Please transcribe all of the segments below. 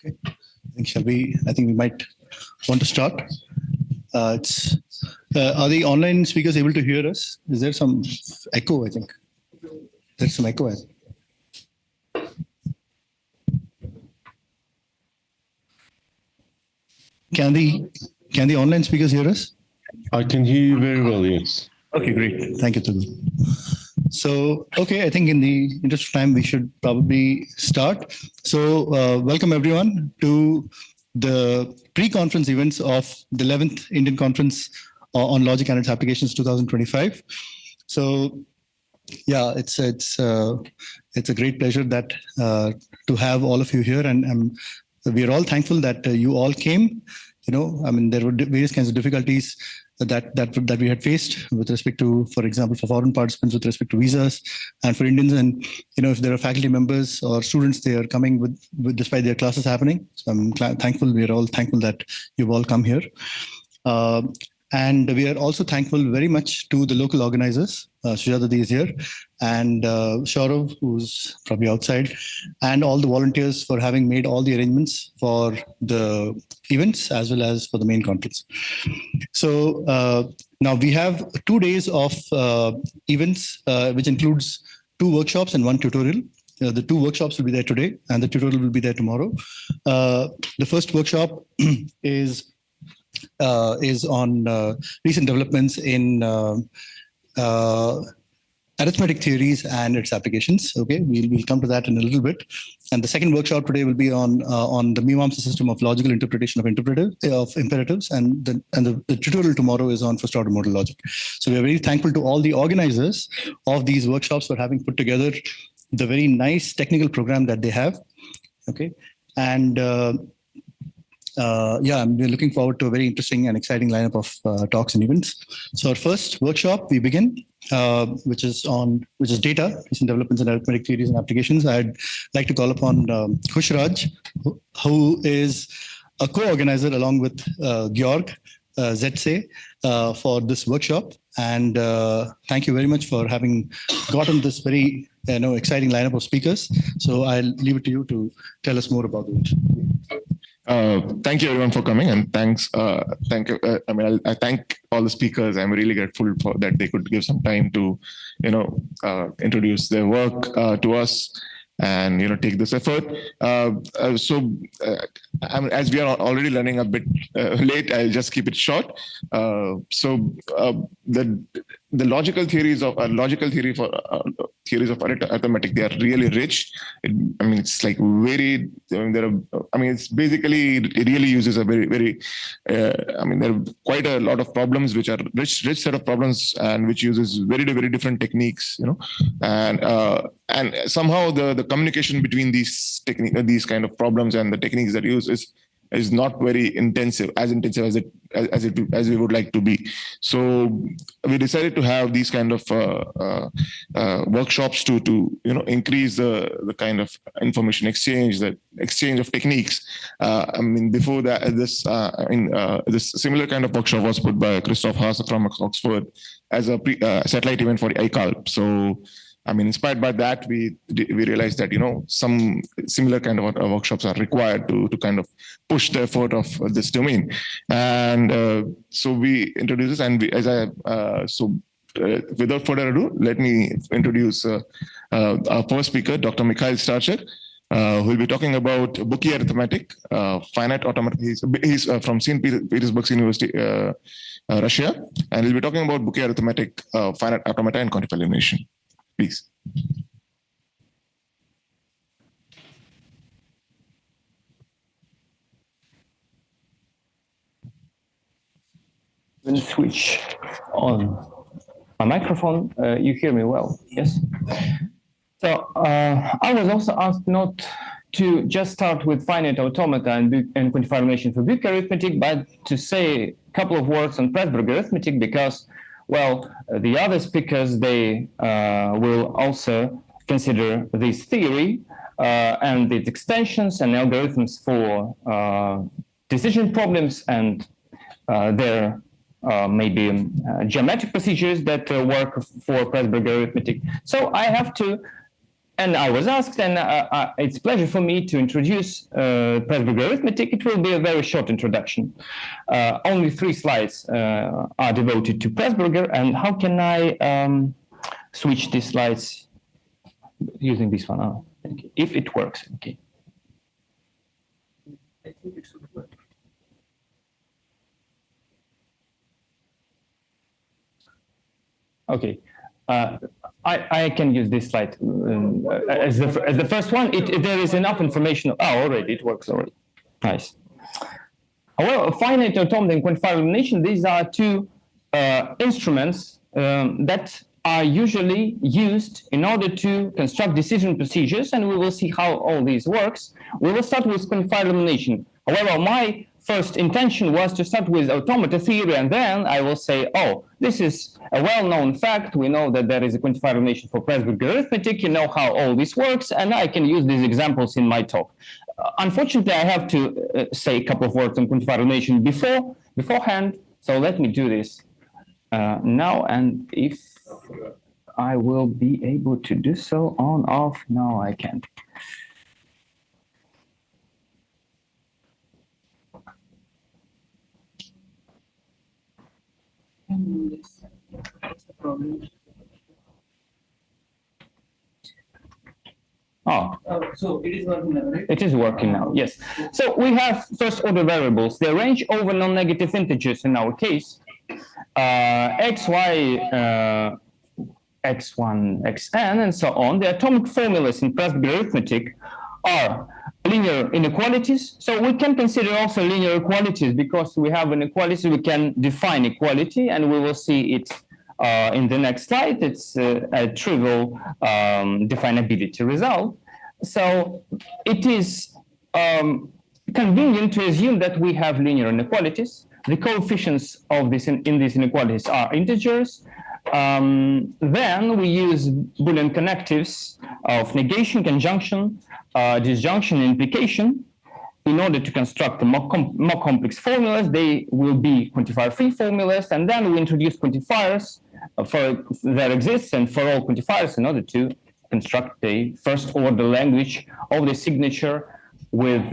Okay. I think we might want to start. Are the online speakers able to hear us? Is there some echo, I think? There's some echo. Can the online speakers hear us? I can hear you very well, yes. Okay, great. Thank you, Tugul. So, okay, I think in the interest of time, we should probably start. So, welcome everyone to the pre-conference events of the 11th Indian Conference on Logic and its Applications 2025. So, yeah, it's a great pleasure that to have all of you here, and we are all thankful that you all came. You know, I mean, there were various kinds of difficulties that we had faced with respect to, for example, for foreign participants with respect to visas, and for Indians, and you know, if there are faculty members or students, they are coming with despite their classes happening. So I'm thankful. We are all thankful that you've all come here. And we are also thankful very much to the local organizers. Sujata is here, and Shaurav, who's probably outside, and all the volunteers for having made all the arrangements for the events as well as for the main conference. So now we have 2 days of events, which includes 2 workshops and 1 tutorial. The 2 workshops will be there today, and the tutorial will be there tomorrow. The first workshop is on recent developments in arithmetic theories and its applications. Okay, we'll come to that in a little bit. And the second workshop today will be on the Mimamsa system of logical interpretation of imperatives, and the tutorial tomorrow is on first order modal logic. So we are very thankful to all the organizers of these workshops for having put together the very nice technical program that they have. Okay, and yeah, we're looking forward to a very interesting and exciting lineup of talks and events. So our first workshop, we begin, which is data, recent developments in arithmetic theories and applications. I'd like to call upon Khushraj, who is a co-organizer along with Georg Zetze for this workshop. And thank you very much for having gotten this very exciting lineup of speakers. So I'll leave it to you to tell us more about it. Thank you everyone for coming, and thanks. Thank you. I thank all the speakers. I'm really grateful for that they could give some time to, introduce their work to us, and take this effort. As we are already running a bit late, I'll just keep it short. The logical theories of theories of arithmetic, they are really rich. It's like very. It's basically, it really uses a very there are quite a lot of problems which are rich set of problems, and which uses very different techniques. And somehow the communication between these kind of problems and the techniques that use is not very intensive as we would like to be. So we decided to have these kind of workshops to increase the kind of information exchange, the exchange of techniques. Before that, this similar kind of workshop was put by Christoph Haase from Oxford as a satellite event for ICLA. So inspired by that, we realized that some similar kind of workshops are required to kind of push the effort of this domain, and so we introduce this. And without further ado, let me introduce our first speaker, Dr. Mikhail Starcher, who will be talking about Bookie Arithmetic, finite automata. He's from St. Petersburg University, Russia, and he'll be talking about Bookie Arithmetic, finite automata, and quantified elimination. Please. When switch on my microphone, you hear me well, yes? So I was also asked not to just start with finite automata and quantified elimination for Bookie arithmetic, but to say a couple of words on Presburger arithmetic, because the other speakers, they will also consider this theory and its extensions and algorithms for decision problems, and their maybe geometric procedures that work for Presburger arithmetic. So I have to And I was asked, and it's a pleasure for me to introduce Presburger Arithmetic. It will be a very short introduction. Only 3 slides are devoted to Presburger. And how can I switch these slides using this one? Oh, okay. If it works, okay. I think it should work. Okay. I can use this slide as the first one. There is enough information. Oh, already it works already. Nice. Well, finite automata and quantifier elimination. These are 2 instruments that are usually used in order to construct decision procedures, and we will see how all these works. We will start with quantifier elimination. However, my first intention was to start with automata theory, and then I will say, oh, this is a well-known fact. We know that there is a quantifier elimination for Presburger arithmetic. You know how all this works, and I can use these examples in my talk. Unfortunately, I have to say a couple of words on quantifier elimination beforehand, so let me do this now, and if I will be able to do so on, off, no, I can't. That's the problem. Oh, So it is working now, right? it is working now, yes. So we have first order variables. They range over non-negative integers in our case. X, Y, X1, Xn, and so on. The atomic formulas in Presburger arithmetic are linear inequalities. So we can consider also linear equalities because we have an equality, we can define equality, and we will see it in the next slide. It's a trivial definability result. So it is convenient to assume that we have linear inequalities. The coefficients of this in these inequalities are integers. Then we use Boolean connectives of negation, conjunction, disjunction, and implication in order to construct the more complex formulas. They will be quantifier-free formulas, and then we introduce quantifiers that exists and for all quantifiers in order to construct the first order language of the signature with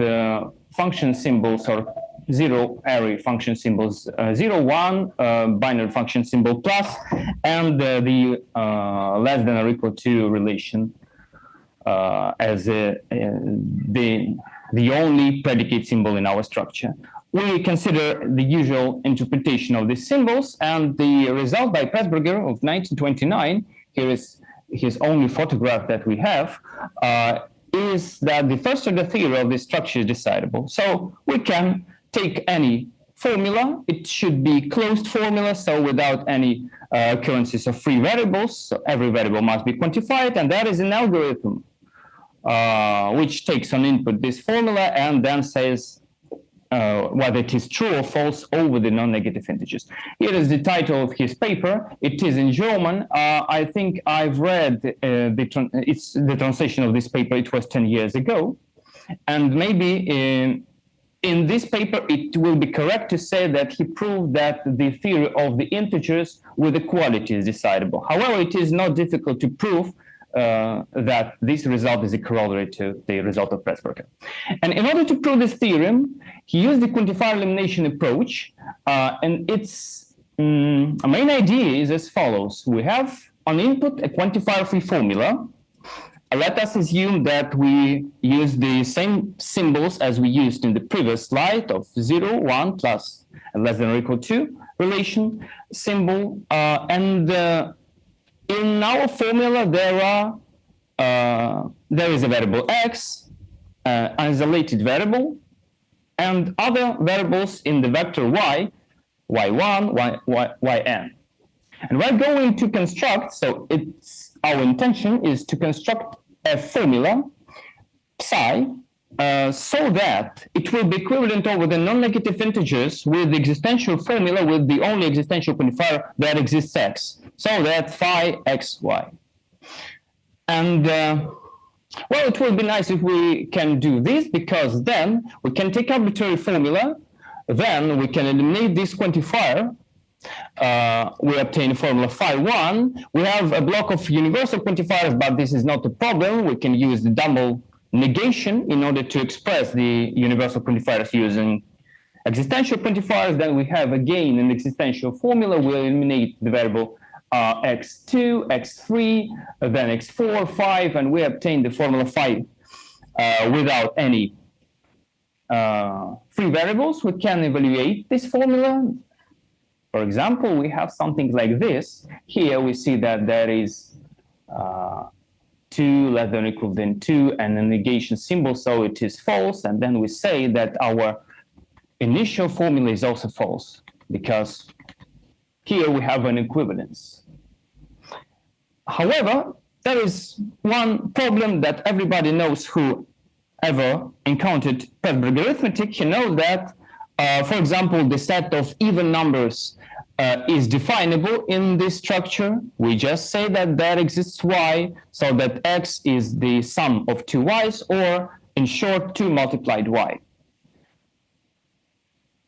function symbols or zero array function symbols, 0, 1, binary function symbol plus, and the less than or equal to relation as the only predicate symbol in our structure. We consider the usual interpretation of these symbols, and the result by Presburger of 1929, here is his only photograph that we have, is that the first order theory of this structure is decidable. So we can take any formula. It should be closed formula, so without any occurrences of free variables. So every variable must be quantified, and that is an algorithm which takes on input this formula and then says whether it is true or false over the non-negative integers. Here is the title of his paper. It is in German. I think I've read it's the translation of this paper. It was 10 years ago, and maybe in this paper, it will be correct to say that he proved that the theory of the integers with equality is decidable. However, it is not difficult to prove that this result is a corollary to the result of Presburger. And in order to prove this theorem, he used the quantifier elimination approach, and its main idea is as follows. We have on input a quantifier-free formula. Let us assume that we use the same symbols as we used in the previous slide of 0, 1, plus and less than or equal to relation symbol. And in our formula, there is a variable x, an isolated variable, and other variables in the vector y, y1, yn. And we're going to construct, so our intention is to construct a formula, psi, so that it will be equivalent over the non-negative integers with the existential formula with the only existential quantifier that exists x, so that phi x, y. And well, it will be nice if we can do this, because then we can take arbitrary formula, then we can eliminate this quantifier, we obtain formula phi1. We have a block of universal quantifiers, but this is not a problem. We can use the double negation in order to express the universal quantifiers using existential quantifiers. Then we have again an existential formula. We'll eliminate the variable x2, x3, then x4, 5, and we obtain the formula phi without any free variables. We can evaluate this formula. For example, we have something like this. Here we see that there is 2 less than or equal than 2 and a negation symbol, so it is false. And then we say that our initial formula is also false because here we have an equivalence. However, there is one problem that everybody knows who ever encountered Presburger arithmetic. You know that, for example, the set of even numbers is definable in this structure. We just say that there exists y, so that x is the sum of two y's, or in short, 2 multiplied y.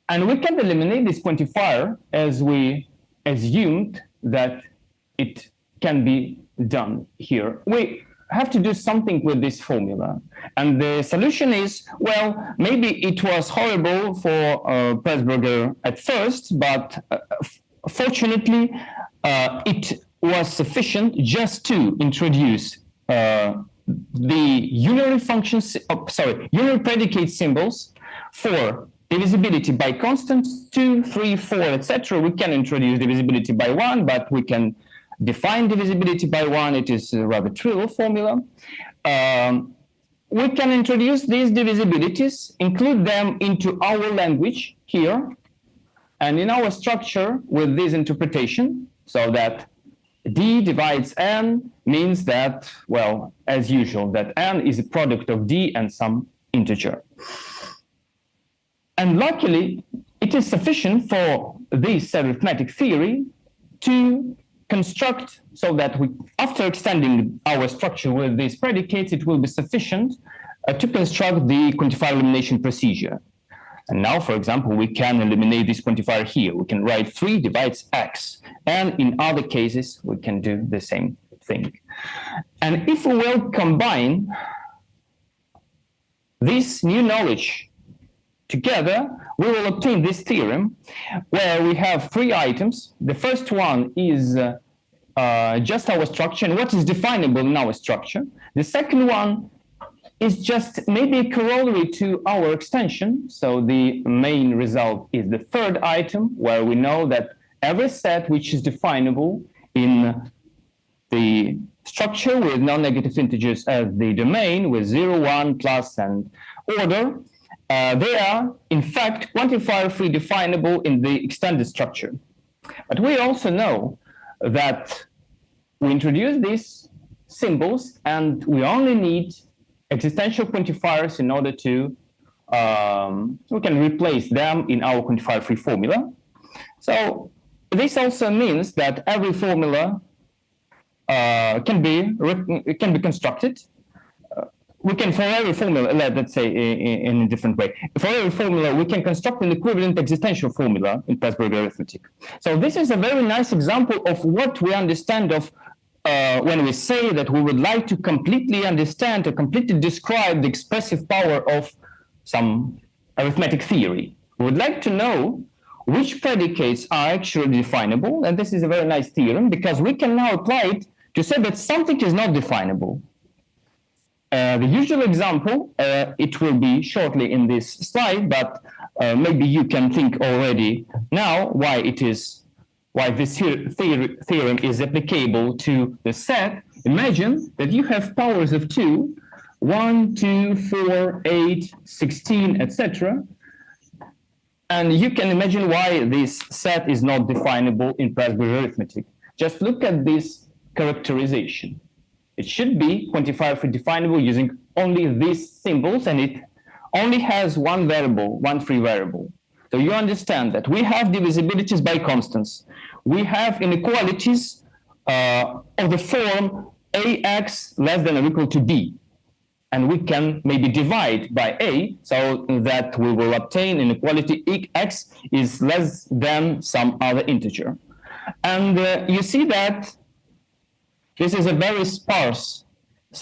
And we can eliminate this quantifier as we assumed that it can be done here. We have to do something with this formula. And the solution is, well, maybe it was horrible for Presburger at first, but fortunately, it was sufficient just to introduce the unary functions, unary predicate symbols for divisibility by constants, 2, 3, 4, etc. We can introduce divisibility by 1, but we can define divisibility by 1. It is a rather trivial formula. We can introduce these divisibilities, include them into our language here, and in our structure with this interpretation, so that d divides n means that, well, as usual, that n is a product of d and some integer. And luckily, it is sufficient for this arithmetic theory to construct so that we, after extending our structure with these predicates, it will be sufficient to construct the quantifier elimination procedure. And now, for example, we can eliminate this quantifier here. We can write 3 divides x. And in other cases, we can do the same thing. And if we will combine this new knowledge together, we will obtain this theorem where we have 3 items. The first one is just our structure and what is definable in our structure. The second one is just maybe a corollary to our extension. So the main result is the third item, where we know that every set which is definable in the structure with non-negative integers as the domain, with 0, 1, plus, and order, they are, in fact, quantifier-free definable in the extended structure. But we also know that we introduce these symbols, and we only need existential quantifiers in order to, we can replace them in our quantifier-free formula. So this also means that every formula can be constructed. We can, for every formula, let's say in a different way, for every formula, we can construct an equivalent existential formula in Presburger arithmetic. So this is a very nice example of what we understand of when we say that we would like to completely understand or completely describe the expressive power of some arithmetic theory. We would like to know which predicates are actually definable, and this is a very nice theorem because we can now apply it to say that something is not definable. The usual example, it will be shortly in this slide, but maybe you can think already now why this theorem is applicable to the set. Imagine that you have powers of 2, 1, 2, 4, 8, 16, etc. And you can imagine why this set is not definable in Presburger arithmetic. Just look at this characterization. It should be quantifier-free definable using only these symbols, and it only has one variable, one free variable. So you understand that we have divisibilities by constants. We have inequalities of the form ax less than or equal to b. and we can maybe divide by a, so that we will obtain inequality x is less than some other integer. And you see that this is a very sparse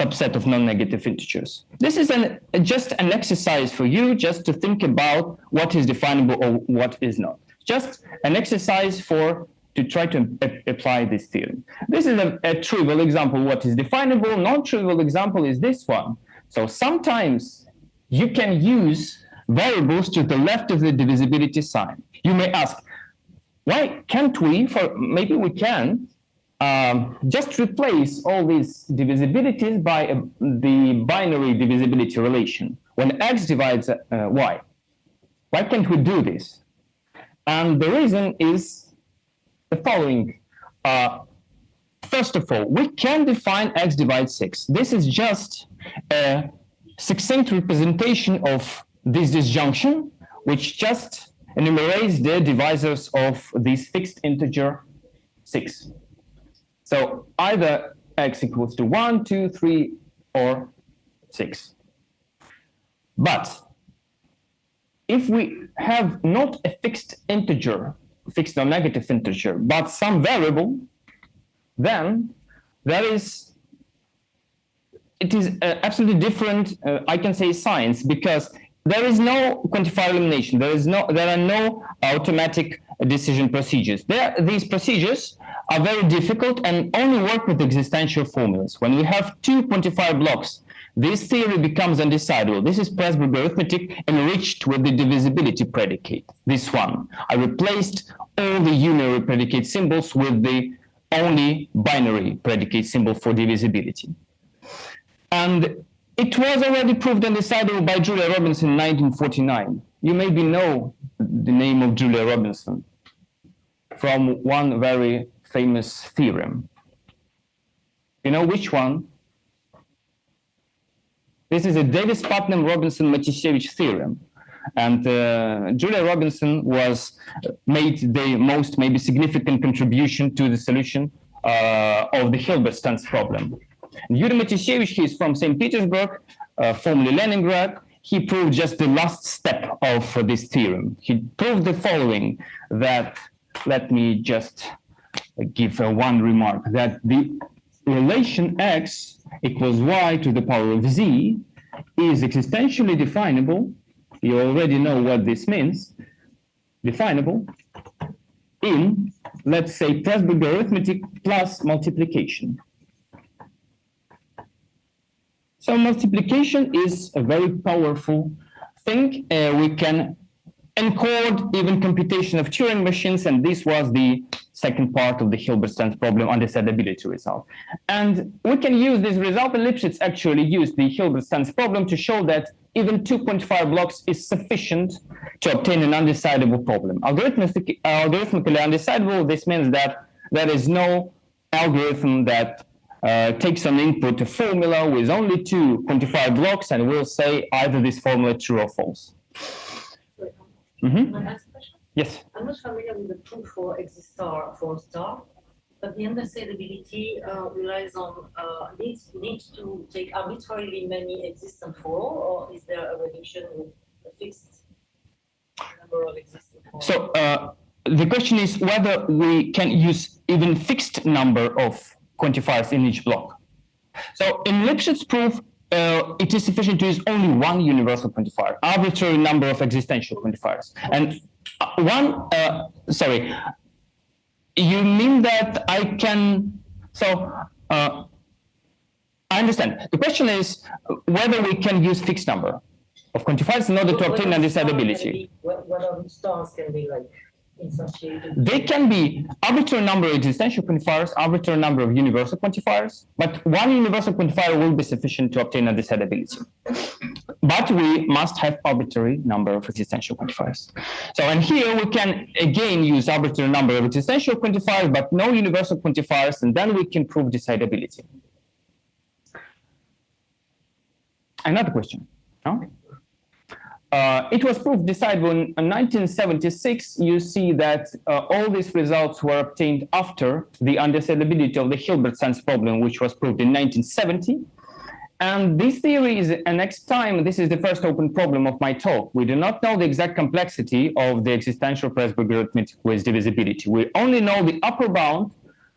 subset of non-negative integers. This is just an exercise for you just to think about what is definable or what is not. Just an exercise to try to apply this theorem. This is a trivial example. What is definable? Non-trivial example is this one. So sometimes you can use variables to the left of the divisibility sign. You may ask, why can't we, maybe we can, just replace all these divisibilities by the binary divisibility relation. When x divides y, why can't we do this? And the reason is the following. First of all, we can define x divides 6. This is just a succinct representation of this disjunction, which just enumerates the divisors of this fixed integer 6. So either x equals to 1, 2, 3, or 6. But if we have not a fixed integer, fixed or negative integer, but some variable, then it is absolutely different, I can say, science, because there is no quantifier elimination. There are no automatic decision procedures. These procedures are very difficult and only work with existential formulas. When we have two quantifier blocks, this theory becomes undecidable. This is Presburger Arithmetic enriched with the divisibility predicate, this one. I replaced all the unary predicate symbols with the only binary predicate symbol for divisibility. And it was already proved undecidable by Julia Robinson in 1949. You maybe know the name of Julia Robinson from one very famous theorem. You know which one? This is a Davis-Putnam-Robinson-Matiszewicz theorem. And Julia Robinson made the most maybe significant contribution to the solution of the Hilbert-Stans problem. Yuri Matiszewicz, he is from St. Petersburg, formerly Leningrad. He proved just the last step of this theorem. He proved the following, that, let me just give one remark, that the relation x equals y to the power of z is existentially definable. You already know what this means. Definable in, let's say, Presburger arithmetic plus multiplication. So multiplication is a very powerful thing. We can encode even computation of Turing machines, and this was the second part of the Hilbert-Stans problem, undecidability result. And we can use this result, and Lipschitz actually used the Hilbert-Stans problem to show that even two quantifier blocks is sufficient to obtain an undecidable problem. Algorithmically undecidable, this means that there is no algorithm that takes an input a formula with only two quantifier blocks and will say either this formula true or false. My next question? Yes. I'm not familiar with the proof for x star for star, but the undecidability relies on needs to take arbitrarily many existent for, or is there a relation with a fixed number of existent for? So the question is whether we can use even fixed number of quantifiers in each block. So in Lipschitz proof, it is sufficient to use only one universal quantifier, arbitrary number of existential quantifiers. And sorry, you mean that I can, so I understand. The question is whether we can use fixed number of quantifiers in order to obtain undecidability. What are the stars can be like instantiated? They can be arbitrary number of existential quantifiers, arbitrary number of universal quantifiers, but one universal quantifier will be sufficient to obtain undecidability. But we must have arbitrary number of existential quantifiers. So, and here we can again use arbitrary number of existential quantifiers, but no universal quantifiers, and then we can prove decidability. Another question, no? It was proved decidable in 1976. You see that all these results were obtained after the undecidability of the Hilbert-Stans problem, which was proved in 1970. And this theory is, and next time, this is the first open problem of my talk. We do not know the exact complexity of the existential Presburger arithmetic with divisibility. We only know the upper bound,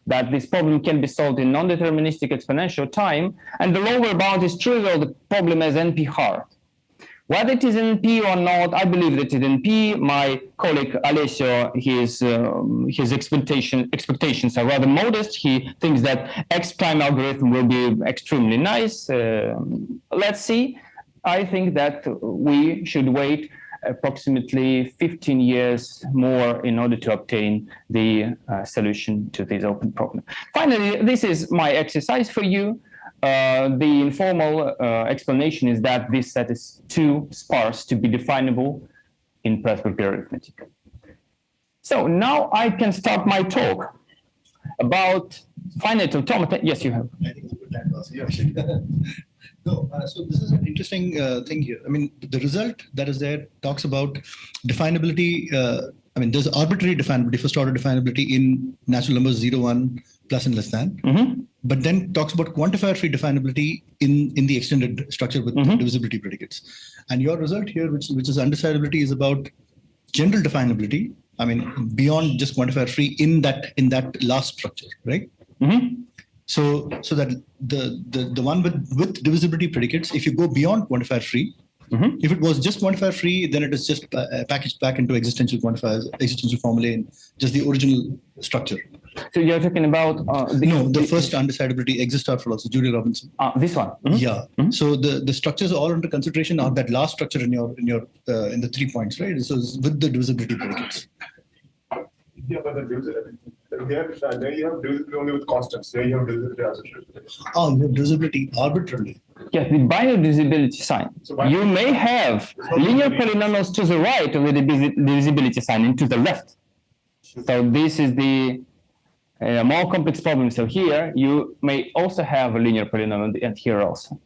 that this problem can be solved in non-deterministic exponential time, and the lower bound is trivial, the problem as NP hard. Whether it is NP or not, I believe that it is NP. My colleague Alessio, his expectations are rather modest. He thinks that X prime algorithm will be extremely nice. Let's see. I think that we should wait approximately 15 years more in order to obtain the solution to this open problem. Finally, this is my exercise for you. The informal explanation is that this set is too sparse to be definable in Presburger arithmetic. So now I can start my talk about finite automata. Yes, you have. I think it's a good time to ask you, actually. No, so this is an interesting thing here. I mean, the result that is there talks about definability. I mean, there's arbitrary definability, first order definability in natural numbers 0, 1, plus and less than. But then talks about quantifier-free definability in the extended structure with divisibility predicates. And your result here, which is undecidability, is about general definability. I mean, beyond just quantifier-free in that last structure, right? So that the one with divisibility predicates, if you go beyond quantifier-free, if it was just quantifier-free, then it is just packaged back into existential quantifiers, existential formulae, in just the original structure. So you're talking about the first undecidability existar philosophy, Julia Robinson. This one. Yeah. So the structures all under consideration are that last structure in the 3 points, right? So it's with the divisibility predicates. Yeah, but there you have divisibility only with constants. There you have divisibility as a Oh, you have divisibility arbitrarily. Yes, the binary divisibility sign. So You may have linear polynomials to the right of the divisibility sign and to the left. So this is the more complex problem. So here you may also have a linear polynomial and here also.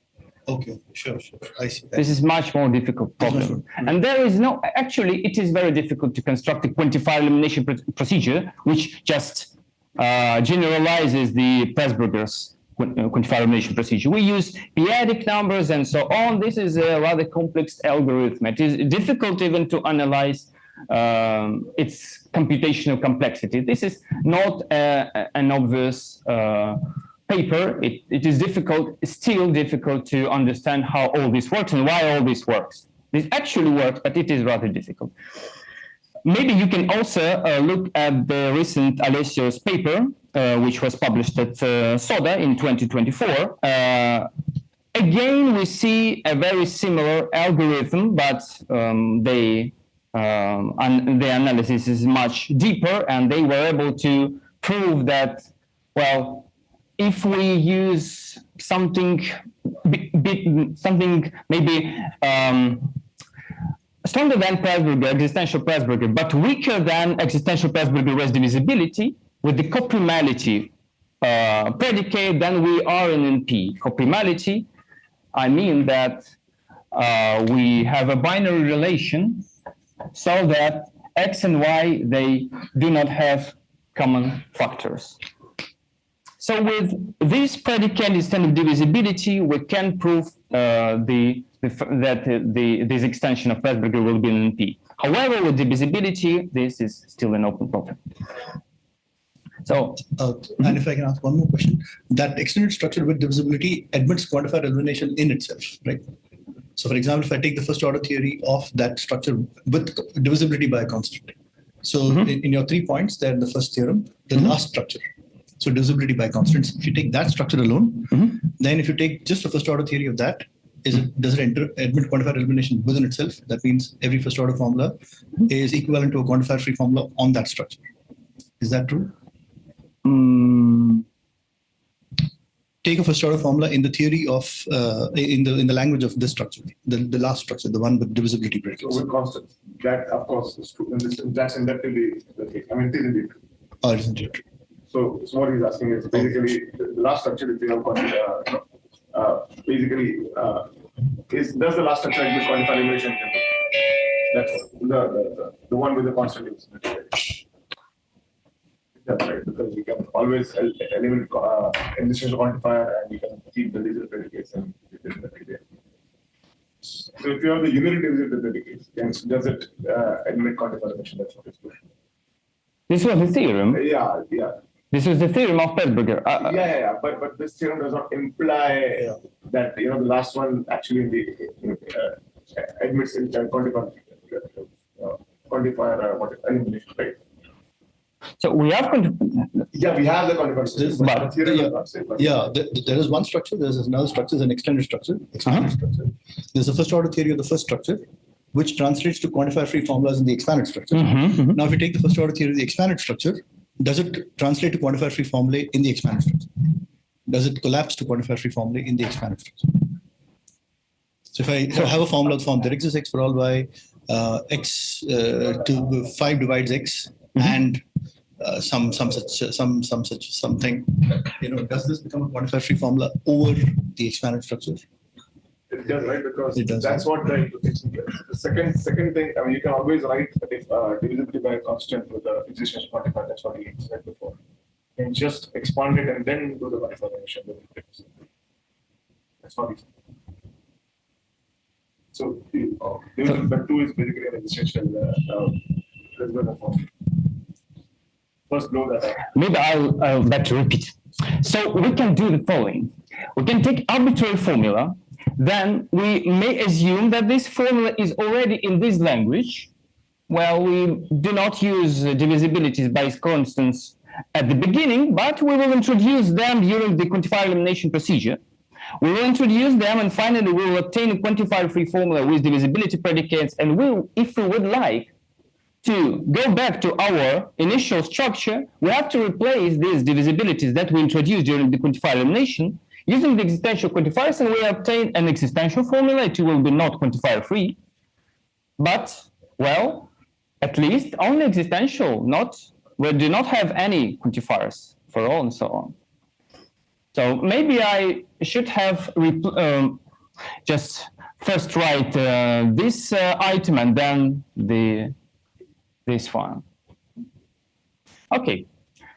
Okay, sure. I see. This is much more difficult problem. And there is no, actually, it is very difficult to construct a quantifier elimination procedure, which just generalizes the Presburger's quantifier elimination procedure. We use periodic numbers and so on. This is a rather complex algorithm. It is difficult even to analyze its computational complexity. This is not an obvious paper. It is still difficult to understand how all this works and why all this works. This actually works, but it is rather difficult. Maybe you can also look at the recent Alessio's paper, which was published at SODA in 2024. Again, we see a very similar algorithm, but the analysis is much deeper, and they were able to prove that, well, if we use something maybe stronger than Presburger, existential Presburger, but weaker than existential Presburger with divisibility, with the coprimality predicate, then we are in NP. Coprimality, I mean that we have a binary relation so that X and Y, they do not have common factors. So with this predicate extended divisibility, we can prove that this extension of Presburger will be an NP. However, with divisibility, this is still an open problem. So, and if I can ask one more question, that extended structure with divisibility admits quantifier elimination in itself, right? So, for example, if I take the first order theory of that structure with divisibility by a constant. So, in your 3 points, there in the first theorem, the last structure. So divisibility by constants. If you take that structure alone, then if you take just the first order theory of that, does it admit quantifier elimination within itself? That means every first order formula is equivalent to a quantifier free formula on that structure. Is that true? Take a first order formula in the theory of in the language of this structure, the last structure, the one with divisibility predicates. So with constants, that of course is true. And that's inductively the case. I mean, it is indeed true. Or isn't it true? So what he's asking is basically the last structure is does the last structure admit quantifier elimination? That's the one with the constant is. That's right, because you can always eliminate existential quantifier, and you can keep the digital predicates and there. So if you have the unity division predicates, then does it eliminate quantifier emission? That's what it's doing. This was the theorem. Yeah. This is the theorem of Presburger. Yeah. But this theorem does not imply that the last one actually admits in quantifier elimination, right? So we have we have the quantifier. There is one structure. There's another structure, an extended structure. Structure. There's a first order theory of the first structure, which translates to quantifier-free formulas in the expanded structure. Now, if you take the first order theory of the expanded structure, does it translate to quantifier-free formulae in the expanded structure? Does it collapse to quantifier-free formulae in the expanded structure? So if I have a formula of the form, there exists x for all y, x to 5 divides x, and some such something, does this become a quantifier-free formula over the expanded structure? It does, right? Because that's what the implication is. The second thing, you can always write divisibility by a constant with the existential quantifier. That's what we said before. And just expand it and then do the quantification. That's what we said. So, divisibility 2 is basically an existential form. First blow that up. Maybe I'll better repeat. So we can do the following. We can take arbitrary formula. Then we may assume that this formula is already in this language. Well, we do not use divisibilities by constants at the beginning, but we will introduce them during the quantifier elimination procedure. We will introduce them, and finally we will obtain a quantifier-free formula with divisibility predicates. And if we would like to go back to our initial structure, we have to replace these divisibilities that we introduced during the quantifier elimination using the existential quantifiers, and we obtain an existential formula. It will be not quantifier-free, but, well, at least only existential, we do not have any quantifiers for all and so on. So maybe I should have just first write this item and then this one. Okay,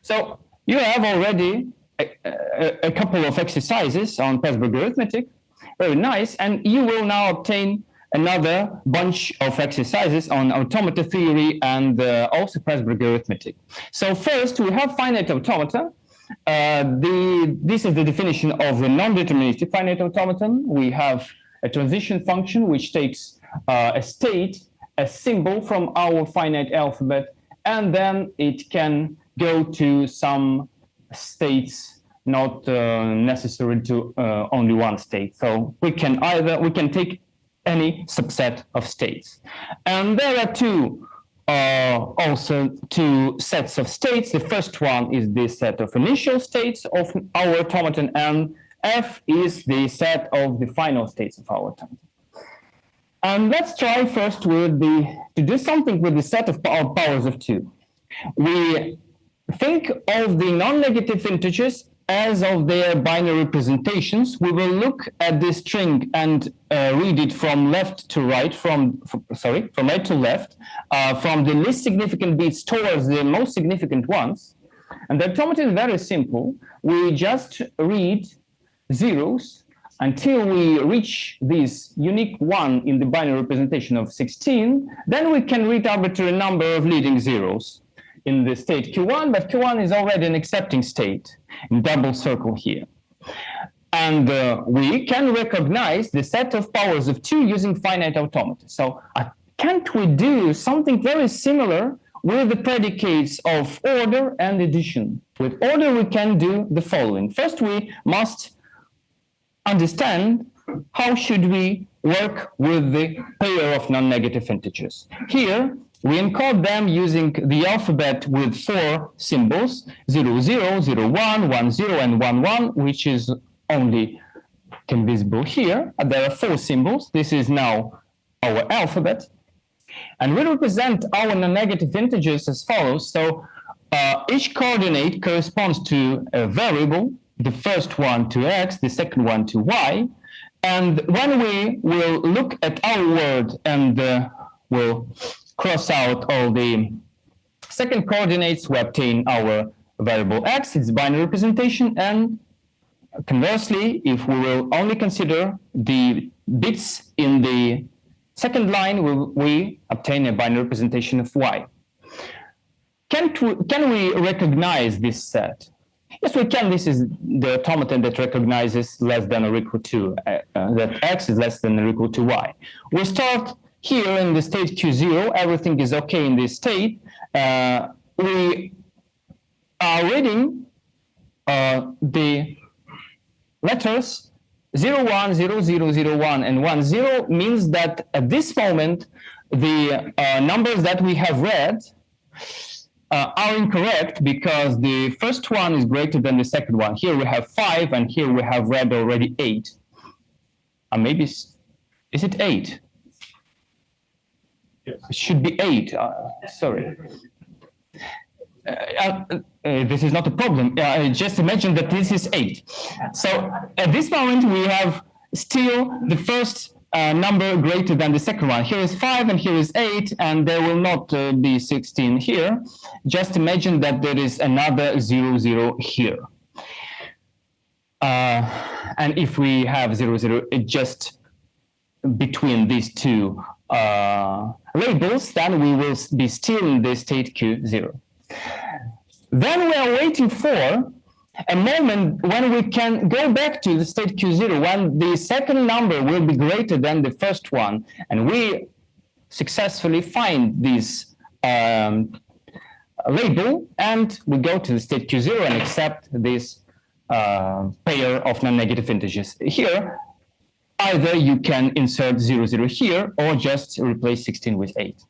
so you have already a couple of exercises on Presburger Arithmetic, very nice, and you will now obtain another bunch of exercises on automata theory and also Presburger Arithmetic. So first we have finite automata. This is the definition of a non-deterministic finite automaton. We have a transition function which takes a state, a symbol from our finite alphabet, and then it can go to some states, not necessary to only one state. So we can take any subset of states. And there are also two sets of states. The first one is the set of initial states of our automaton, and F is the set of the final states of our automaton. And let's try first to do something with the set of powers of 2. We think of the non-negative integers as of their binary representations. We will look at this string and read it from left to right, from right to left, from the least significant bits towards the most significant ones. And the automaton is very simple. We just read zeros until we reach this unique one in the binary representation of 16. Then we can read arbitrary number of leading zeros in the state Q1, but Q1 is already an accepting state in double circle here. And we can recognize the set of powers of 2 using finite automata. So can't we do something very similar with the predicates of order and addition? With order, we can do the following. First, we must understand how should we work with the pair of non-negative integers. Here, we encode them using the alphabet with 4 symbols, 0, 0, 0, 1, 1, 0, and 1, 1, which is only visible here. There are 4 symbols. This is now our alphabet. And we represent our non-negative integers as follows. So each coordinate corresponds to a variable, the first one to x, the second one to y. And when we will look at our word and we'll cross out all the second coordinates, we obtain our variable x, it's binary representation, and conversely, if we will only consider the bits in the second line, we obtain a binary representation of y. Can we recognize this set? Yes, we can. This is the automaton that recognizes less than or equal to, that x is less than or equal to y. We start here in the state Q0. Everything is okay in this state. We are reading the letters 0, 1, 0, 0, 0, 1, and 1, 0 means that at this moment, the numbers that we have read are incorrect because the first one is greater than the second one. Here we have 5, and here we have read already 8. Maybe, is it 8? Yes. It should be 8. Sorry. This is not a problem. Just imagine that this is 8. So at this moment, we have still the first number greater than the second one. Here is 5 and here is 8, and there will not be 16 here. Just imagine that there is another 0, 0 here. And if we have 0, 0, it just between these two labels, then we will be still in the state Q0. Then we are waiting for a moment when we can go back to the state Q0, when the second number will be greater than the first one, and we successfully find this label, and we go to the state Q0 and accept this pair of non-negative integers. Here, either you can insert 0, 0 here, or just replace 16 with 8.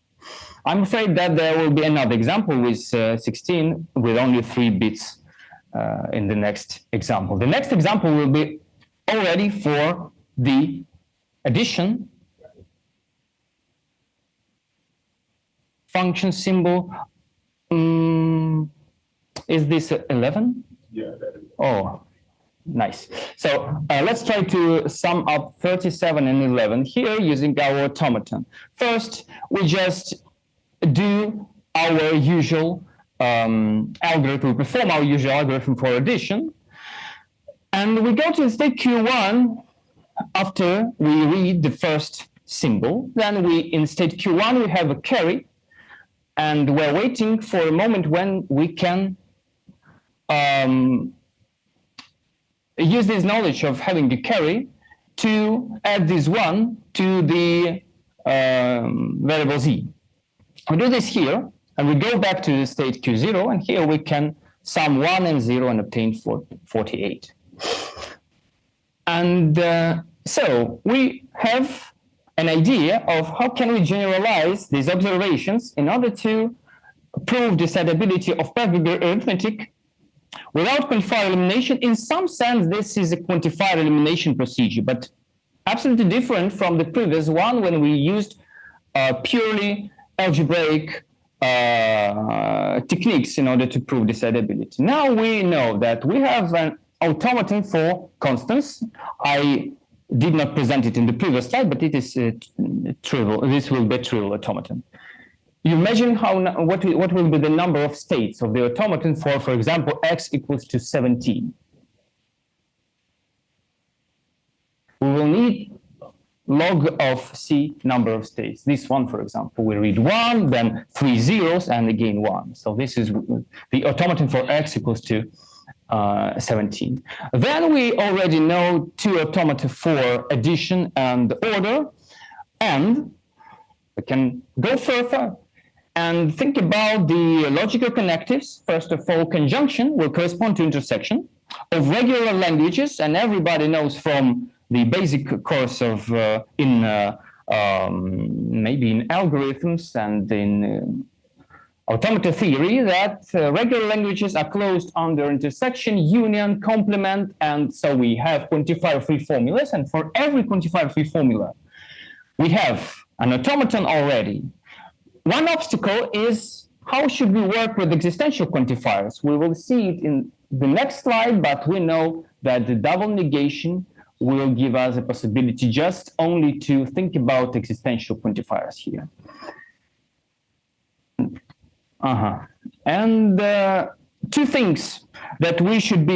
I'm afraid that there will be another example with 16 with only 3 bits in the next example. The next example will be already for the addition function symbol. Is this 11? Yeah, that is. Oh, nice. So let's try to sum up 37 and 11 here using our automaton. First, we just do our usual algorithm, we perform our usual algorithm for addition, and we go to state Q1 after we read the first symbol. Then in state Q1 we have a carry, and we're waiting for a moment when we can use this knowledge of having the carry to add this 1 to the variable z. We do this here, and we go back to the state Q0, and here we can sum 1 and 0 and obtain 48. And so we have an idea of how can we generalize these observations in order to prove the decidability of Presburger arithmetic without quantifier elimination. In some sense, this is a quantifier elimination procedure, but absolutely different from the previous one when we used purely algebraic techniques in order to prove decidability. Now we know that we have an automaton for constants. I did not present it in the previous slide, but it is trivial. This will be a trivial automaton. You imagine what will be the number of states of the automaton for example, x equals to 17. We will need log of c number of states. This one, for example, we read 1, then 3 zeros, and again 1. So this is the automaton for x equals to 17. Then we already know 2 automata for addition and order, and we can go further and think about the logical connectives. First of all, conjunction will correspond to intersection of regular languages, and everybody knows from the basic course of maybe in algorithms and in automata theory that regular languages are closed under intersection, union, complement, and so we have quantifier-free formulas, and for every quantifier-free formula we have an automaton already. One obstacle is how should we work with existential quantifiers? We will see it in the next slide, but we know that the double negation will give us a possibility just only to think about existential quantifiers here. And two things that we should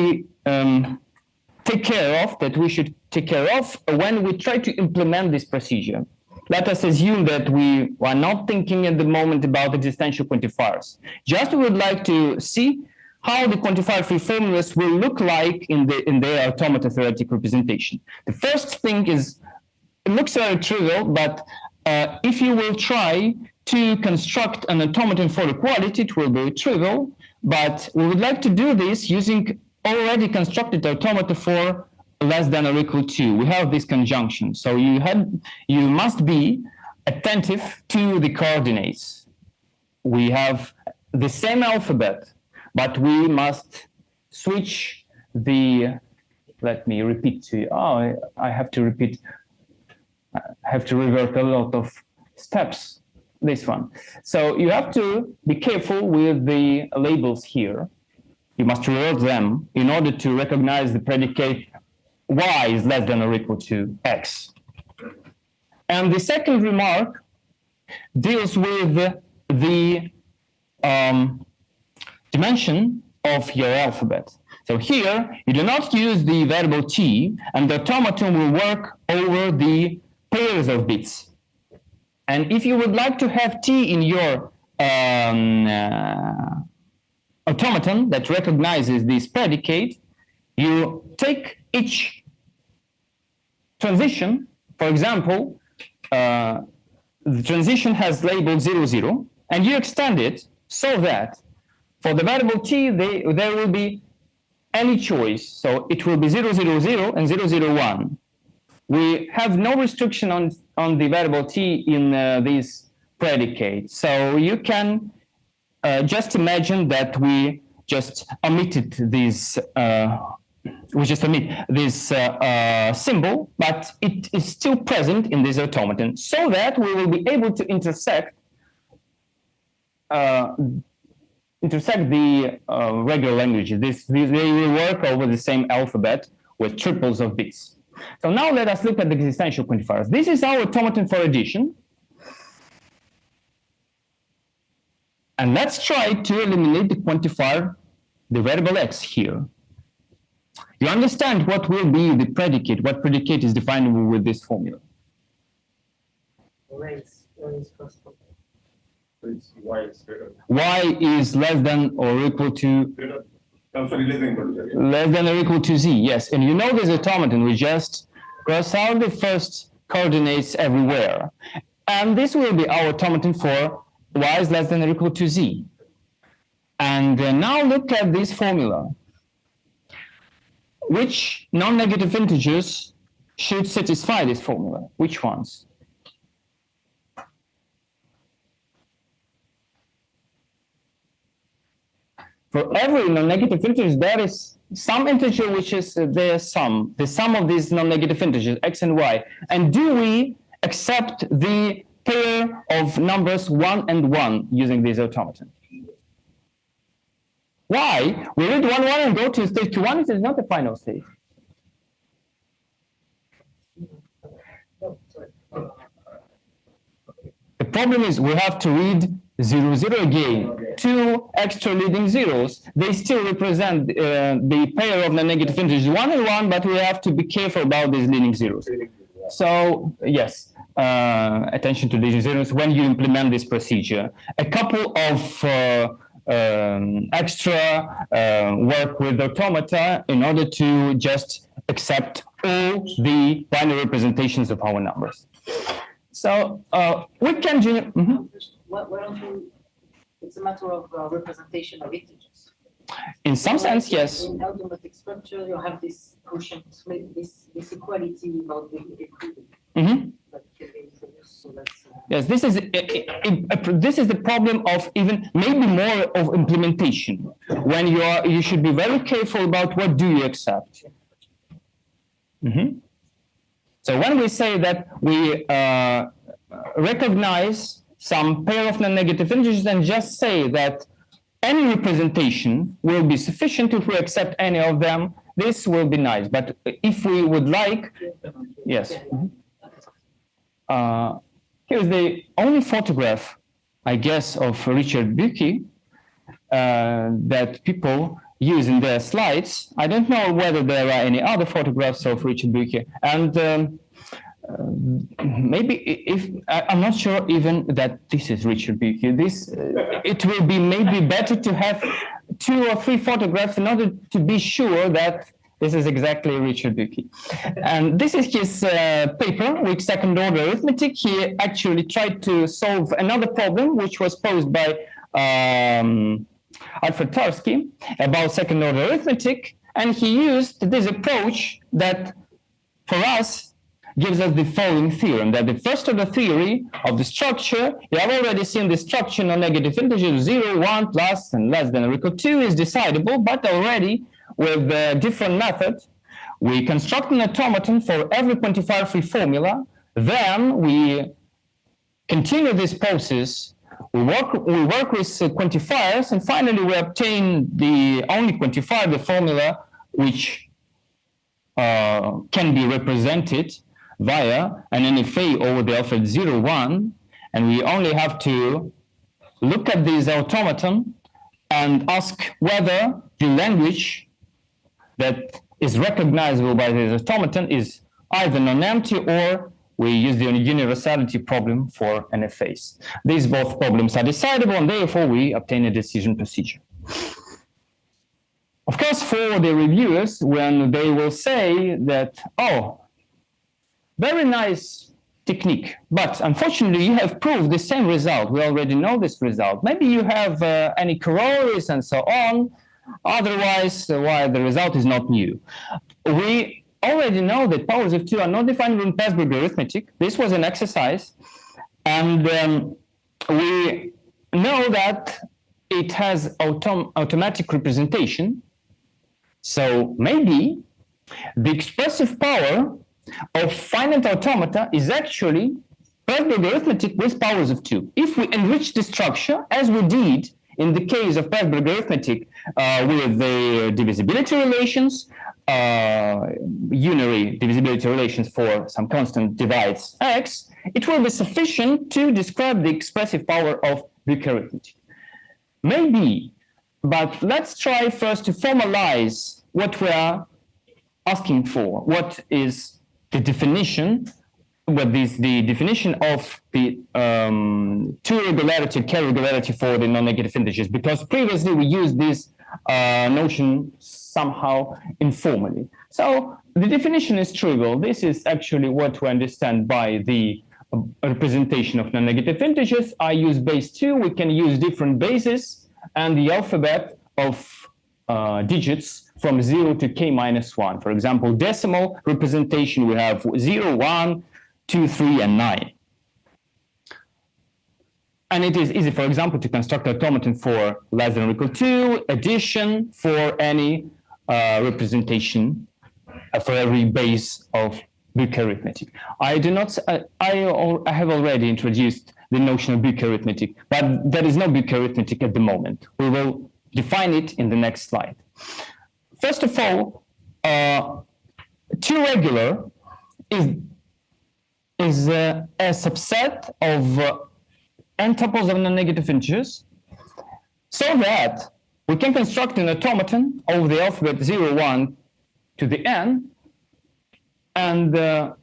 take care of when we try to implement this procedure. Let us assume that we are not thinking at the moment about existential quantifiers. Just we would like to see how the quantifier-free formulas will look like in their automata theoretic representation. The first thing is, it looks very trivial, but if you will try to construct an automaton for equality, it will be trivial, but we would like to do this using already constructed automata for less than or equal to. We have this conjunction, so you must be attentive to the coordinates. We have the same alphabet, but we must switch the, let me repeat to you, I have to repeat, I have to revert a lot of steps, this one. So you have to be careful with the labels here. You must revert them in order to recognize the predicate y is less than or equal to x. And the second remark deals with the dimension of your alphabet. So here, you do not use the variable t, and the automaton will work over the pairs of bits. And if you would like to have t in your automaton that recognizes this predicate, you take each transition. For example, the transition has labeled 0, 0, and you extend it so that for the variable t, there will be any choice. So it will be 0, 0, 0 and 0, 0, 1. We have no restriction on the variable t in this predicate. So you can just imagine that we just omitted this symbol, but it is still present in this automaton, so that we will be able to intersect the regular languages. They will work over the same alphabet with triples of bits. So now let us look at the existential quantifiers. This is our automaton for addition. And let's try to eliminate the quantifier, the variable x here. You understand what will be the predicate, what predicate is definable with this formula. Where is first one? Y is less than or equal to less than or equal to z, yes. And you know this automaton, we just cross out the first coordinates everywhere. And this will be our automaton for y is less than or equal to z. And now look at this formula. Which non-negative integers should satisfy this formula? Which ones? For every non-negative integer, there is some integer which is the sum of these non-negative integers, x and y. And do we accept the pair of numbers 1 and 1 using this automaton? Why? We read 1, 1 and go to stage 1, it is not the final state. The problem is we have to read 0, 0 again. Two extra leading zeros, they still represent the pair of the negative integers 1 and 1, but we have to be careful about these leading zeros. So, yes, attention to leading zeros when you implement this procedure. A couple of extra work with automata in order to just accept all the binary representations of our numbers. So we can Why don't you, it's a matter of representation of integers. In some sense, yes. In arithmetic structure, you have this quotient, this equality about the equity. That can be introduced, so that's, Yes, this is the problem of even maybe more of implementation, when you should be very careful about what do you accept. So when we say that we recognize some pair of non-negative integers and just say that any representation will be sufficient if we accept any of them, this will be nice. But if we would like, yes. Here's the only photograph, I guess, of Richard Bucke. that people use in their slides. I don't know whether there are any other photographs of Richard Bucke, and maybe if I'm not sure even that this is Richard Bucke. This it will be maybe better to have 2 or 3 photographs in order to be sure that this is exactly Richard Bucke. And this is his paper with second-order arithmetic. He actually tried to solve another problem which was posed by Alfred Tarski about second-order arithmetic, and he used this approach that, for us, gives us the following theorem, that the first-order theory of the structure, you have already seen the structure on negative integers 0, 1, plus, and less than or equal to 2 is decidable, but already with a different method, we construct an automaton for every quantifier-free formula, then we continue this process. We work with quantifiers, and finally we obtain the only quantifier, the formula, which can be represented via an NFA over the alphabet 0, 1, and we only have to look at this automaton and ask whether the language that is recognizable by this automaton is either non-empty or we use the universality problem for NFAs. These both problems are decidable, and therefore we obtain a decision procedure. Of course, for the reviewers, when they will say that, oh, very nice technique, but unfortunately you have proved the same result. We already know this result. Maybe you have any corollaries and so on. Otherwise, why the result is not new. We already know that powers of 2 are not defined in Presburger arithmetic. This was an exercise, and we know that it has automatic representation. So maybe the expressive power of finite automata is actually Presburger arithmetic with powers of 2. If we enrich the structure, as we did in the case of Presburger arithmetic with the divisibility relations, unary divisibility relations for some constant divides x, it will be sufficient to describe the expressive power of Bucke arithmetic. Maybe, but let's try first to formalize what we are asking for. What is the definition? What is the definition of the two-regularity, k-regularity for the non-negative integers? Because previously we used this notion somehow informally. So the definition is trivial. This is actually what we understand by the representation of non-negative integers. I use base 2. We can use different bases and the alphabet of digits from 0 to k minus 1. For example, decimal representation, we have 0, 1, 2, 3, and 9. And it is easy, for example, to construct automaton for less than or equal to, addition for any representation for every base of Bucke arithmetic. I have already introduced the notion of Bucke arithmetic, but there is no Bucke arithmetic at the moment. We will define it in the next slide. First of all, two-regular is a subset of n tuples of non-negative integers, so that we can construct an automaton over the alphabet 0, 1 to the n, and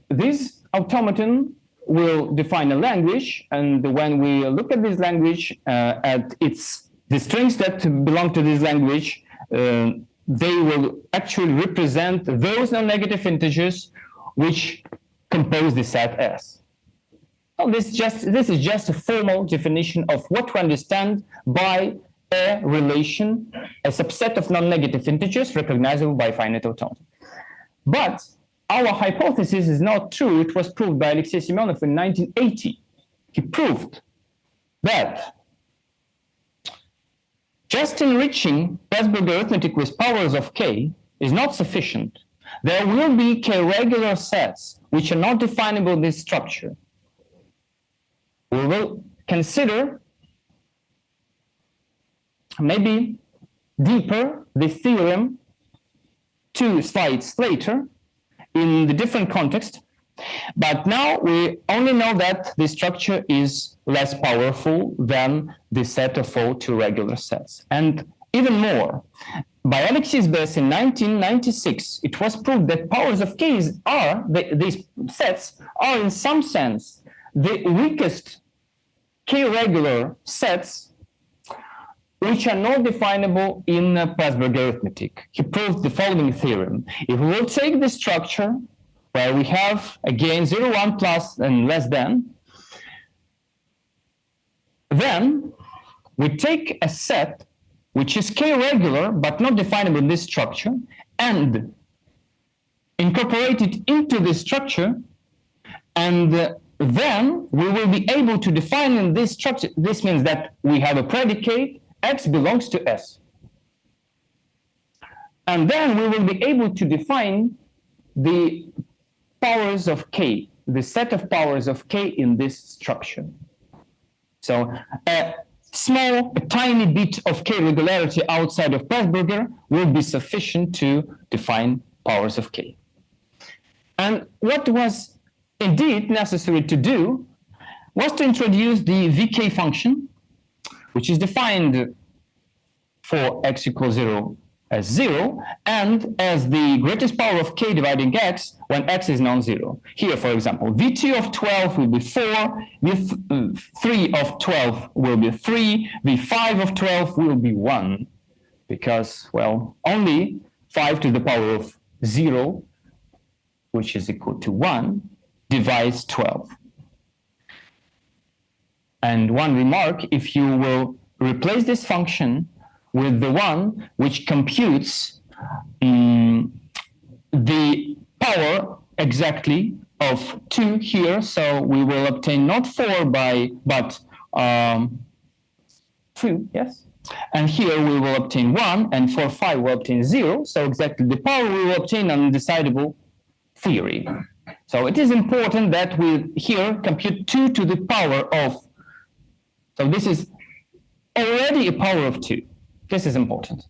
this automaton will define a language, and when we look at this language, the strings that belong to this language, they will actually represent those non-negative integers which compose the set S. So this is just a formal definition of what we understand by a relation, a subset of non-negative integers recognizable by finite automaton. But our hypothesis is not true. It was proved by Alexei Semyonov in 1980. He proved that just enriching Presburger arithmetic with powers of k is not sufficient. There will be k-regular sets which are not definable in this structure. We will consider maybe deeper this theorem 2 slides later in the different context. But now we only know that the structure is less powerful than the set of all two regular sets. And even more, by Alexis Bess in 1996, it was proved that powers of k these sets are in some sense the weakest k-regular sets which are not definable in Presburger arithmetic. He proved the following theorem. If we will take the structure where we have again 0, 1, plus and less than, then we take a set which is k-regular but not definable in this structure and incorporate it into this structure, and then we will be able to define in this structure. This means that we have a predicate, x belongs to S. And then we will be able to define the powers of k, the set of powers of k in this structure. So a tiny bit of k regularity outside of Presburger will be sufficient to define powers of k. And what was indeed necessary to do was to introduce the vk function, which is defined for x equals 0 as 0 and as the greatest power of k dividing x when x is non-zero. Here, for example, v2 of 12 will be 4, v3 of 12 will be 3, v5 of 12 will be 1, because, well, only 5 to the power of 0, which is equal to 1, divides 12. And one remark, if you will replace this function with the one which computes the power exactly of 2 here, so we will obtain not 4 but 2, yes? And here we will obtain 1, and for 5 we'll obtain 0, so exactly the power we will obtain an undecidable theory. So it is important that we here compute 2 to the power of, so this is already a power of 2. This is important.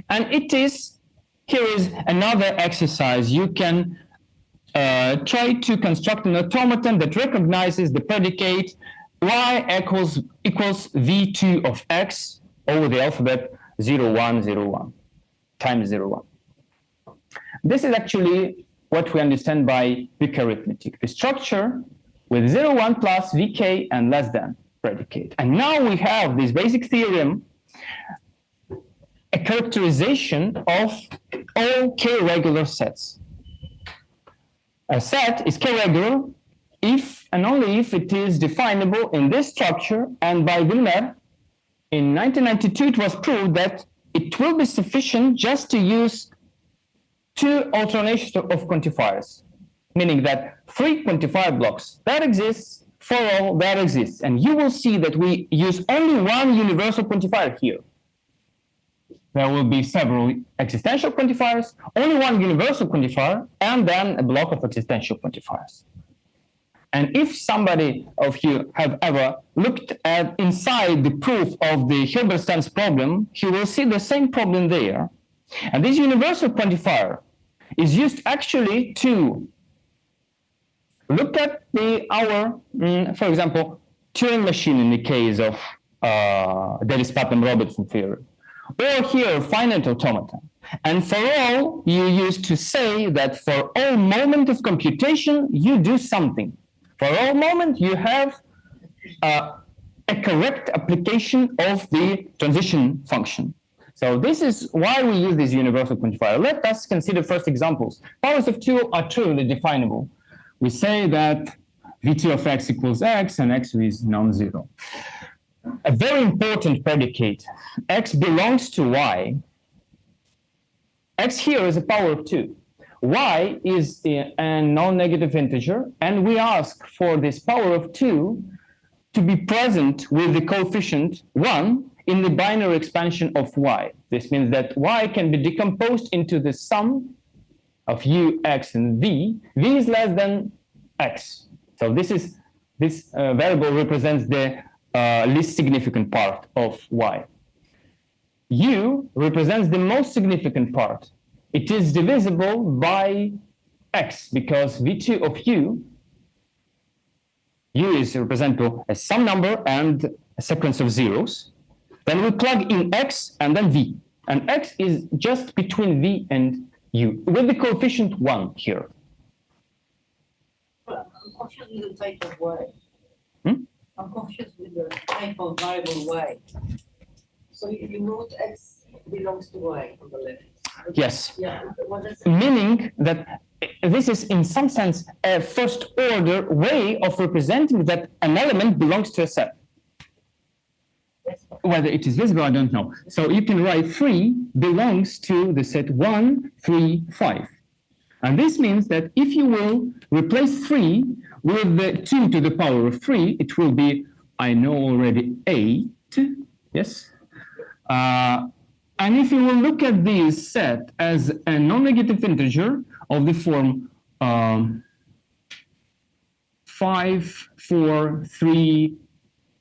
And here is another exercise. You can try to construct an automaton that recognizes the predicate y equals v2 of x over the alphabet 0, 1, 0, 1 times 0, 1. This is actually what we understand by vk arithmetic, the structure with 0, 1 plus vk and less than predicate. And now we have this basic theorem, a characterization of all k-regular sets. A set is k-regular if and only if it is definable in this structure, and by Wimmer in 1992 it was proved that it will be sufficient just to use 2 alternations of quantifiers, meaning that 3 quantifier blocks that exists for all that exists. And you will see that we use only one universal quantifier here. There will be several existential quantifiers, only one universal quantifier, and then a block of existential quantifiers. And if somebody of you have ever looked at inside the proof of the Hilberstein's problem, he will see the same problem there. And this universal quantifier is used actually to look at our, for example, Turing machine in the case of Davis-Putnam-Robertson theory, or here finite automata. And for all, you used to say that for all moment of computation, you do something. For all moment, you have a correct application of the transition function. So this is why we use this universal quantifier. Let us consider first examples. Powers of 2 are truly definable. We say that v2 of x equals x and x is non-zero. A very important predicate, x belongs to y. X here is a power of 2. Y is a non-negative integer, and we ask for this power of 2 to be present with the coefficient 1 in the binary expansion of y. This means that y can be decomposed into the sum of u, x, and v. V is less than x. So this variable represents the least significant part of y. U represents the most significant part. It is divisible by x, because v2 of u is represented as some number and a sequence of zeros. Then we plug in x and then v. And x is just between v and u, with the coefficient 1 here. I'm confused with the type of y. Hmm? I'm confused with the type of variable y. So you wrote x belongs to y on the left. Yes. Yeah, what does Meaning that this is in some sense a first order way of representing that an element belongs to a set. Whether it is visible, I don't know. So you can write 3 belongs to the set 1, 3, 5. And this means that if you will replace 3 with the 2 to the power of 3, it will be, I know already, 8. Yes? And if you will look at this set as a non-negative integer of the form 5, 4, 3,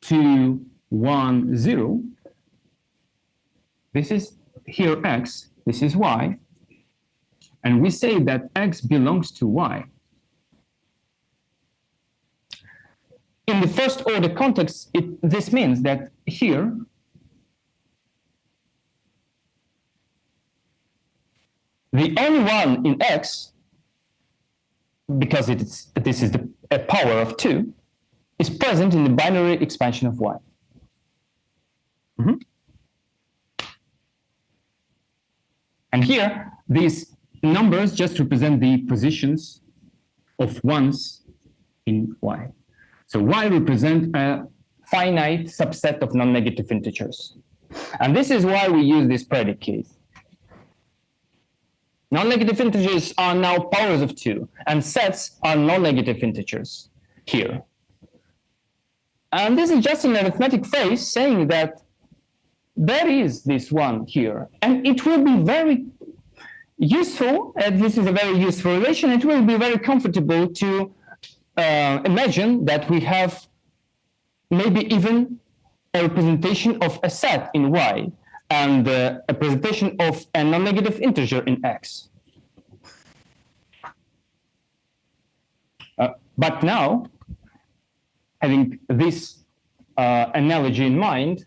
2, 1, 0, this is here x, this is y, and we say that x belongs to y. In the first order context, this means that here the only one in x, because this is a power of 2, is present in the binary expansion of y. Mm-hmm. And here, these numbers just represent the positions of ones in y. So y represents a finite subset of non-negative integers. And this is why we use this predicate. Non-negative integers are now powers of 2, and sets are non-negative integers here. And this is just an arithmetic phrase saying that there is this one here, and it will be very useful, and this is a very useful relation, it will be very comfortable to imagine that we have maybe even a representation of a set in y, and a representation of a non-negative integer in x. But now, having this analogy in mind,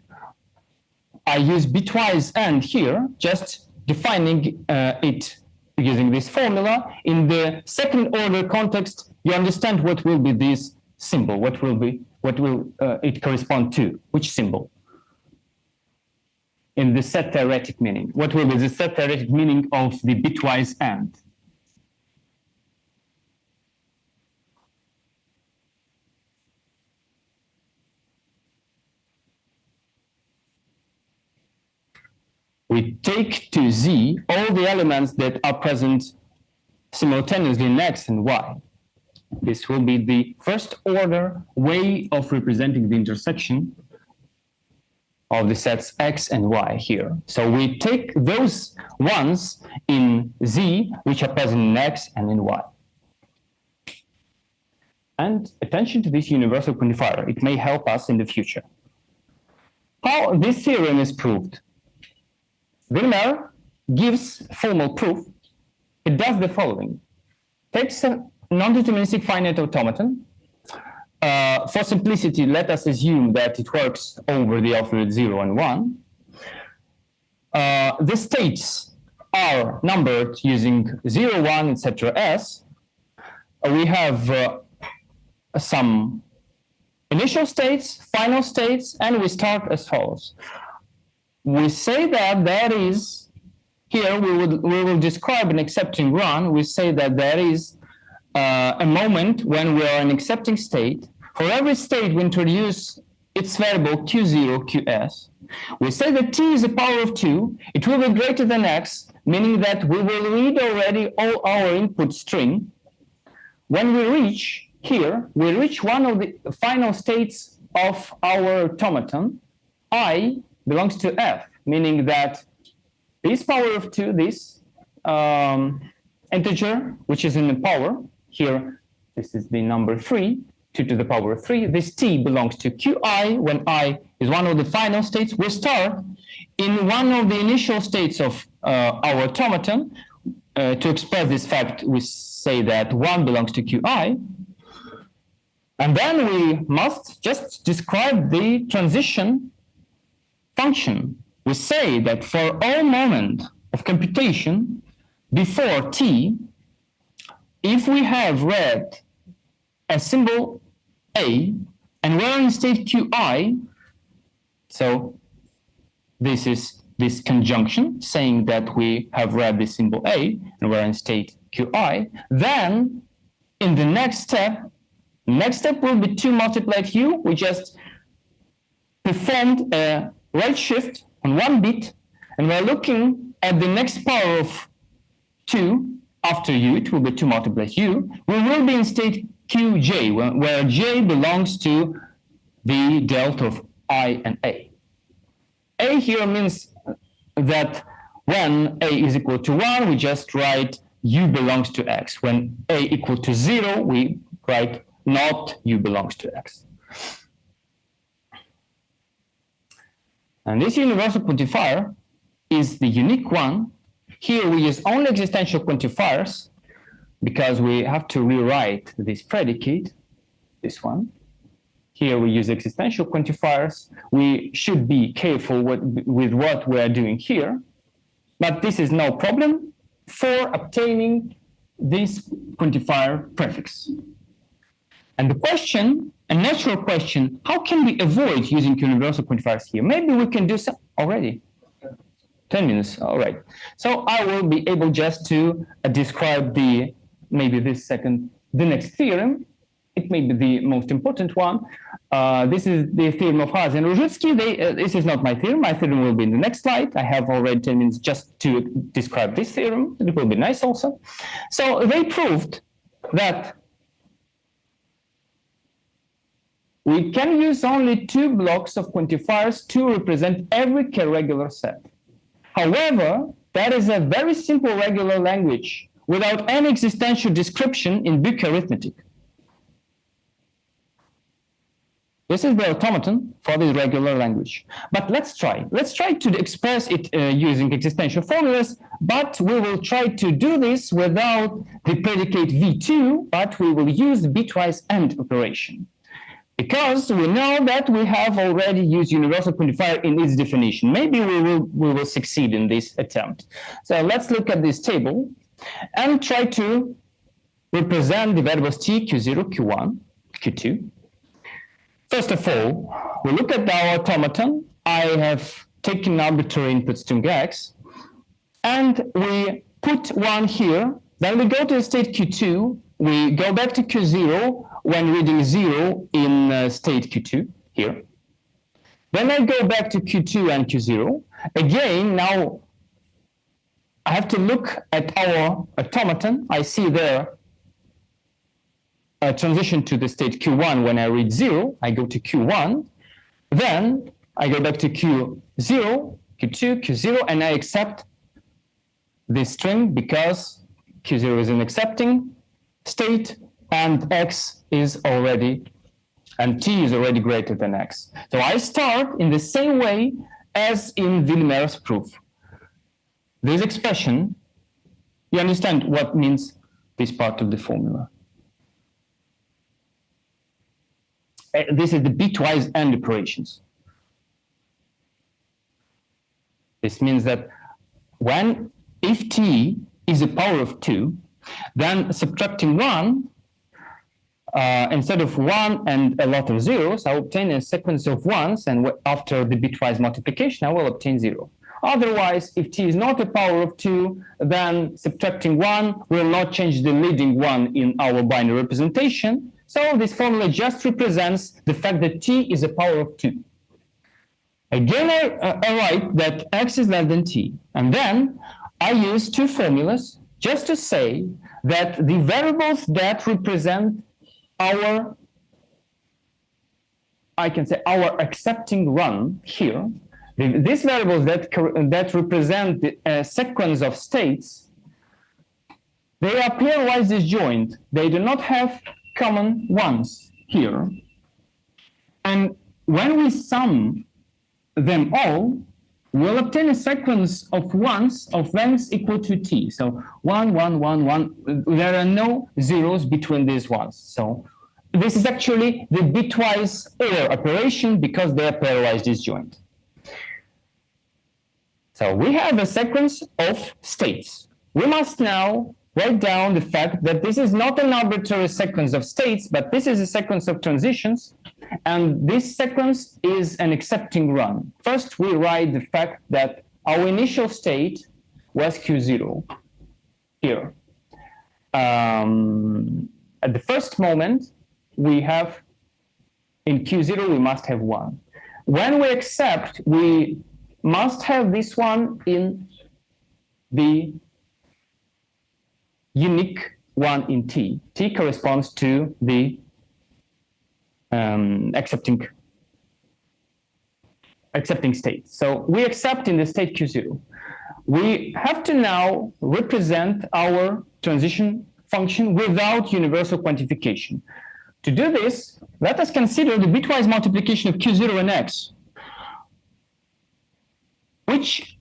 I use bitwise and here, just defining it using this formula. In the second order context, you understand what will be this symbol, what will it correspond to, which symbol? In the set theoretic meaning. What will be the set theoretic meaning of the bitwise AND? We take to Z all the elements that are present simultaneously in X and Y. This will be the first order way of representing the intersection of the sets X and Y here. So we take those ones in Z, which are present in X and in Y. And attention to this universal quantifier. It may help us in the future. How this theorem is proved? Wigner gives formal proof. It does the following. Takes a non-deterministic finite automaton. For simplicity, let us assume that it works over the alphabet 0 and 1. The states are numbered using 0, 1, etc. s. We have some initial states, final states, and we start as follows. We say that there is, here we will describe an accepting run. We say that there is a moment when we are in accepting state. For every state, we introduce its variable q0, qs. We say that t is a power of 2. It will be greater than x, meaning that we will read already all our input string. When we reach here, we reach one of the final states of our automaton. I belongs to f, meaning that this power of 2, this integer, which is in the power, here, this is the number 3, 2 to the power of 3. This t belongs to qi. When I is one of the final states, we start in one of the initial states of our automaton. to express this fact, we say that 1 belongs to Qi. And then we must just describe the transition function. We say that for all moment of computation before t, if we have read a symbol A and we're in state Qi, so this is this conjunction saying that we have read the symbol A and we're in state Qi, then in the next step will be 2 multiplied U. We just performed a right shift on 1 bit, and we're looking at the next power of 2 after U. It will be 2 multiplied U. We will be in state Qj, where J belongs to the delta of I and A. A here means that when A is equal to 1, we just write U belongs to X. When A equal to 0, we write not U belongs to X. And this universal quantifier is the unique one. Here we use only existential quantifiers because we have to rewrite this predicate, this one. Here we use existential quantifiers. We should be careful with what we are doing here, but this is no problem for obtaining this quantifier prefix. And the question, a natural question, how can we avoid using universal quantifiers here? Maybe we can do so already. 10 minutes, all right. So I will be able just to describe the next theorem. It may be the most important one. This is the theorem of Haase and Różycki. This is not my theorem. My theorem will be in the next slide. I have already 10 minutes just to describe this theorem. It will be nice also. So they proved that we can use only 2 blocks of quantifiers to represent every k-regular set. However, that is a very simple regular language without any existential description in Book arithmetic. This is the automaton for this regular language. But let's try. Let's try to express it using existential formulas, but we will try to do this without the predicate V2, but we will use the bitwise AND operation. Because we know that we have already used universal quantifier in its definition. Maybe we will succeed in this attempt. So let's look at this table and try to represent the variables t, q0, q1, q2. First of all, we look at our automaton. I have taken arbitrary inputs to x, and we put 1 here. Then we go to the state q2. We go back to q0 when reading 0 in state q2 here. Then I go back to q2 and q0. Again, now I have to look at our automaton. I see there a transition to the state q1 when I read 0. I go to q1. Then I go back to q0, q2, q0, and I accept this string because q0 is an accepting state and x is already, and t is already greater than x. So I start in the same way as in Villemer's proof. This expression, you understand what means this part of the formula. This is the bitwise AND operations. This means that if t is a power of 2, then subtracting 1, instead of 1 and a lot of zeros, I will obtain a sequence of 1s, and after the bitwise multiplication, I will obtain 0. Otherwise, if t is not a power of 2, then subtracting 1 will not change the leading 1 in our binary representation. So this formula just represents the fact that t is a power of 2. Again, I write that x is less than t. And then I use 2 formulas just to say that the variables that represent our, I can say our accepting run here, these variables that represent the sequence of states, they are pairwise disjoint. They do not have common ones here. And when we sum them all, we'll obtain a sequence of ones of length equal to t. So 1, 1, 1, 1. There are no zeros between these ones. So this is actually the bitwise OR operation because they are pairwise disjoint. So we have a sequence of states. We must now write down the fact that this is not an arbitrary sequence of states, but this is a sequence of transitions, and this sequence is an accepting run. First, we write the fact that our initial state was Q0 here. At the first moment, we have in Q0, we must have 1. When we accept, we must have this one in the unique one in T. T corresponds to the accepting state. So we accept in the state Q0. We have to now represent our transition function without universal quantification. To do this, let us consider the bitwise multiplication of Q0 and X. Which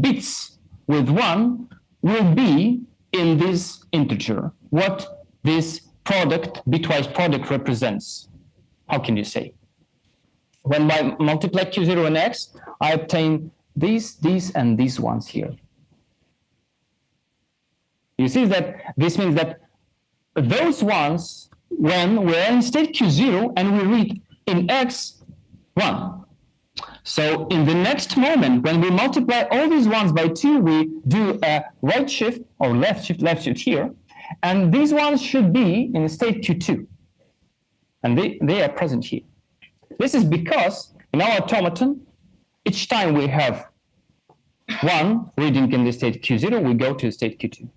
bits with 1 will be in this integer? What this product, bitwise product, represents? How can you say? When I multiply Q0 and X, I obtain these, and these ones here. You see that this means that those ones, when we're in state Q0 and we read in X 1. So in the next moment, when we multiply all these ones by 2, we do a right shift or left shift here, and these ones should be in state Q2, and they are present here. This is because in our automaton, each time we have 1 reading in the state Q0, we go to state Q2.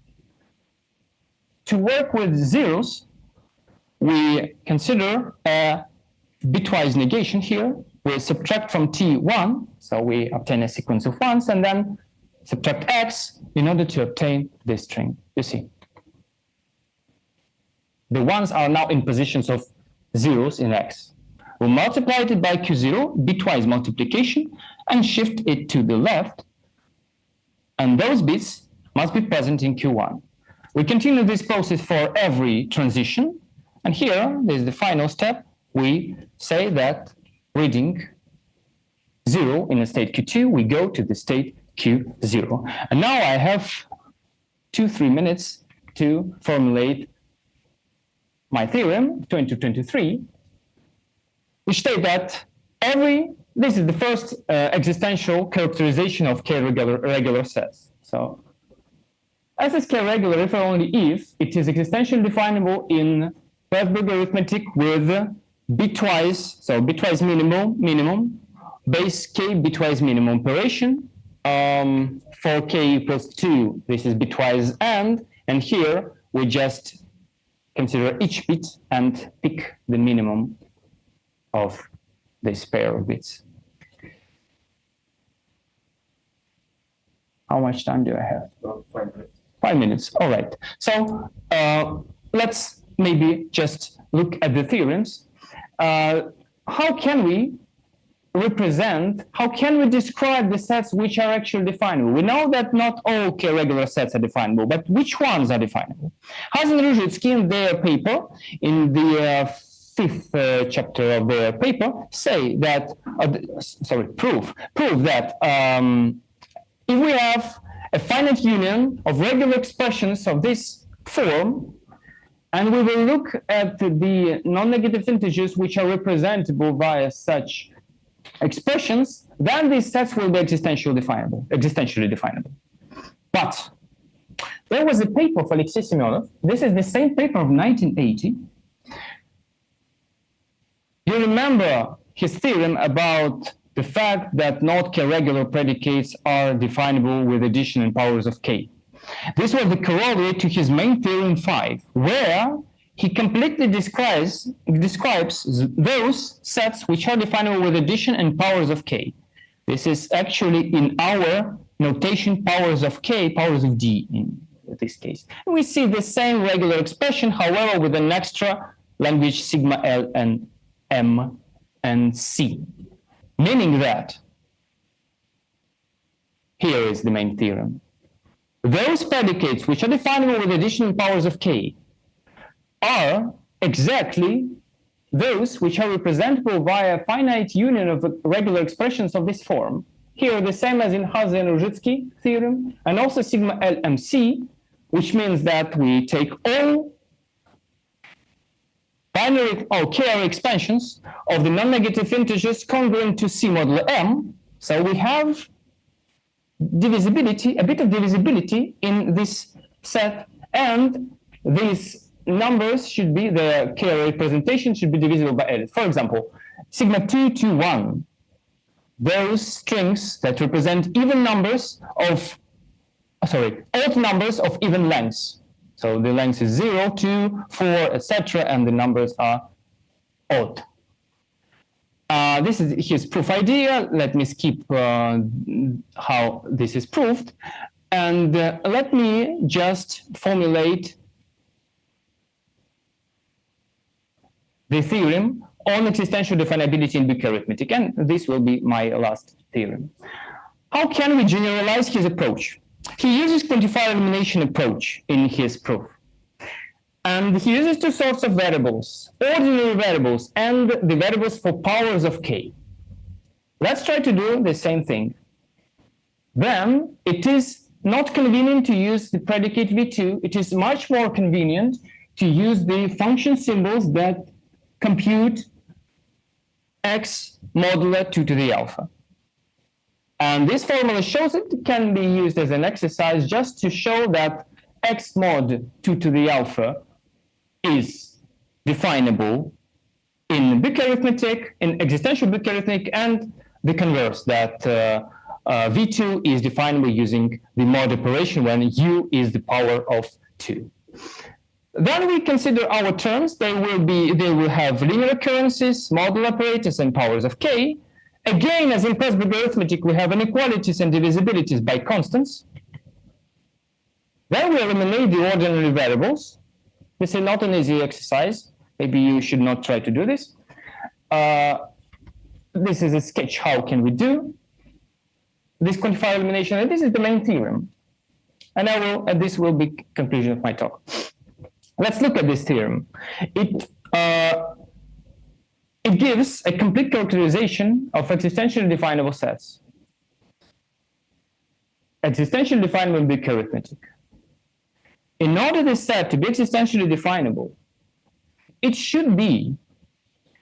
To work with zeros, we consider a bitwise negation here. We subtract from T 1, so we obtain a sequence of 1s, and then subtract X in order to obtain this string. You see, the 1s are now in positions of zeros in X. We multiply it by Q0, bitwise multiplication, and shift it to the left, and those bits must be present in Q1. We continue this process for every transition, and here is the final step. We say that reading 0 in a state Q2, we go to the state Q0. And now I have 2-3 minutes to formulate my theorem 2023, which states that this is the first existential characterization of K-regular sets. So as is K-regular if and only if it is existentially definable in Presburger Arithmetic with bitwise, so bitwise minimum, base K bitwise minimum operation. For K equals 2, this is bitwise and here we just consider each bit and pick the minimum of this pair of bits. How much time do I have? 5 minutes. 5 minutes, all right. So let's maybe just look at the theorems. How can we describe the sets which are actually definable? We know that not all K-regular sets are definable, but which ones are definable? Haas and Ruzhitsky in their paper, in the 5th chapter of their paper, say that, prove that if we have a finite union of regular expressions of this form, and we will look at the non-negative integers which are representable via such expressions, then these sets will be existentially definable. But there was a paper of Alexei Semyonov. This is the same paper of 1980. You remember his theorem about the fact that not K-regular predicates are definable with addition and powers of K. This was the corollary to his main theorem 5, where he completely describes those sets which are definable with addition and powers of K. This is actually in our notation powers of K, powers of D in this case. And we see the same regular expression, however, with an extra language sigma L and M and C, meaning that here is the main theorem. Those predicates which are definable with additional powers of k are exactly those which are representable via a finite union of regular expressions of this form. Here, the same as in Haase and Ruzhitsky theorem, and also sigma LMC, which means that we take all binary or KR expansions of the non-negative integers congruent to C modulo M. So we have divisibility, a bit of divisibility in this set, and these numbers should be, the KR representation should be divisible by L. For example, sigma 2 to 1, those strings that represent even numbers of, odd numbers of even lengths. So the length is 0, 2, 4, etc., and the numbers are odd. This is his proof idea. Let me skip how this is proved. And let me just formulate the theorem on existential definability in Greek arithmetic. And this will be my last theorem. How can we generalize his approach? He uses quantifier elimination approach in his proof. And he uses two sorts of variables, ordinary variables and the variables for powers of k. Let's try to do the same thing. Then it is not convenient to use the predicate v2. It is much more convenient to use the function symbols that compute x modulo 2 to the alpha. And this formula shows it can be used as an exercise just to show that x mod 2 to the alpha is definable in Greek arithmetic, in existential Greek arithmetic, and the converse, that v2 is definable using the mod operation when u is the power of 2. Then we consider our terms. They will have linear occurrences, modulo operators, and powers of k. Again, as in Presburger arithmetic, we have inequalities and divisibilities by constants. Then we eliminate the ordinary variables. This is not an easy exercise. Maybe you should not try to do this. This is a sketch. How can we do this quantifier elimination? And this is the main theorem. And this will be conclusion of my talk. Let's look at this theorem. It gives a complete characterization of existentially definable sets. Existentially definable in Greek arithmetic. In order this set to be existentially definable, it should be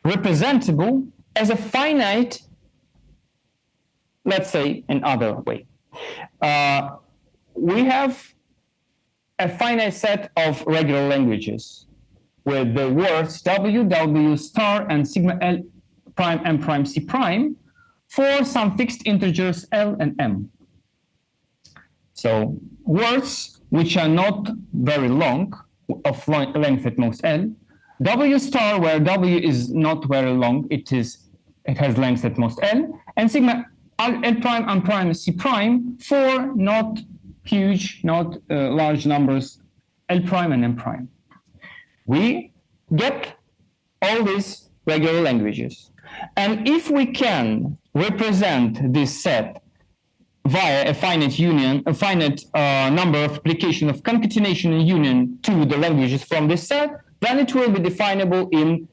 representable as a finite, let's say another way. We have a finite set of regular languages with the words W, W star, and sigma L prime, M prime, C prime for some fixed integers L and M. So words which are not very long, of length at most L. W star, where W is not very long, it has length at most L, and sigma L prime, M prime, C prime for not huge, not large numbers, L prime and M prime. We get all these regular languages. And if we can represent this set via a finite union, a finite number of application of concatenation and union to the languages from this set, then it will be definable in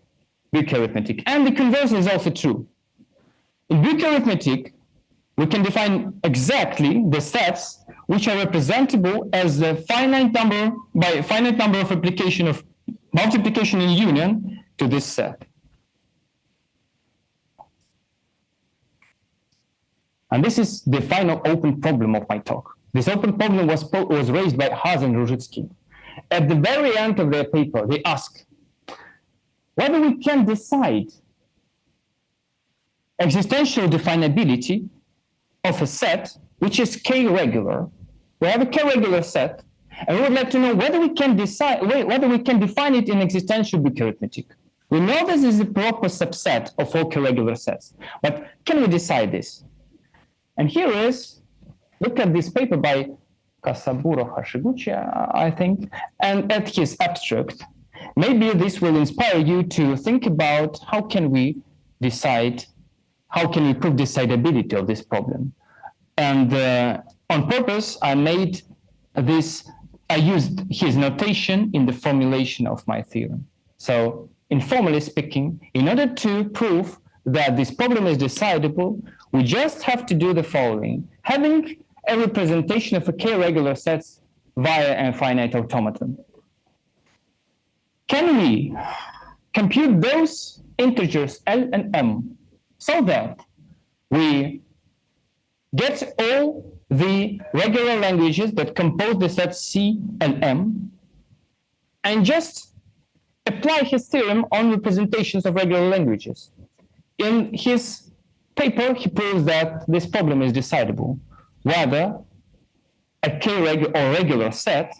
Greek arithmetic. And the converse is also true. In Greek arithmetic, we can define exactly the sets which are representable as a finite number by a finite number of application of multiplication and union to this set. And this is the final open problem of my talk. This open problem was raised by Haase and Ruzhitsky. At the very end of their paper, they ask whether we can decide existential definability of a set which is k-regular. We have a k-regular set, and we would like to know whether we can define it in existential Greek arithmetic. We know this is a proper subset of all k-regular sets, but can we decide this? And here is, look at this paper by Kasaburo Hashiguchi, I think, and at his abstract. Maybe this will inspire you to think about how can we decide, how can we prove decidability of this problem. And on purpose, I used his notation in the formulation of my theorem. So informally speaking, in order to prove that this problem is decidable, we just have to do the following. Having a representation of a k-regular sets via a finite automaton. Can we compute those integers L and M so that we get all the regular languages that compose the set C and M and just apply his theorem on representations of regular languages? In his paper, he proves that this problem is decidable, whether a regular set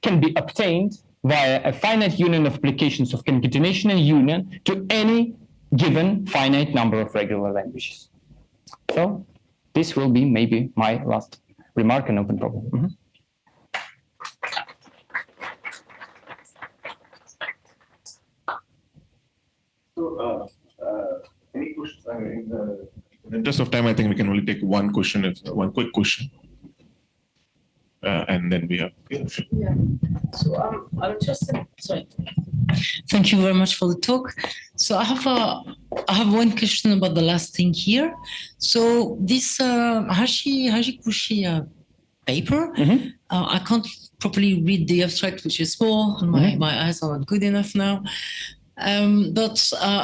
can be obtained via a finite union of applications of concatenation and union to any given finite number of regular languages. So this will be maybe my last remark on open problem. Mm-hmm. So, any questions? In the interest of time, I think we can only take one question, one quick question. And then we have. Yeah. So I'm just sorry. Thank you very much for the talk. So I have one question about the last thing here. So this Hashikushi paper, Mm-hmm. I can't properly read the abstract, which is small, and my eyes are not good enough now. But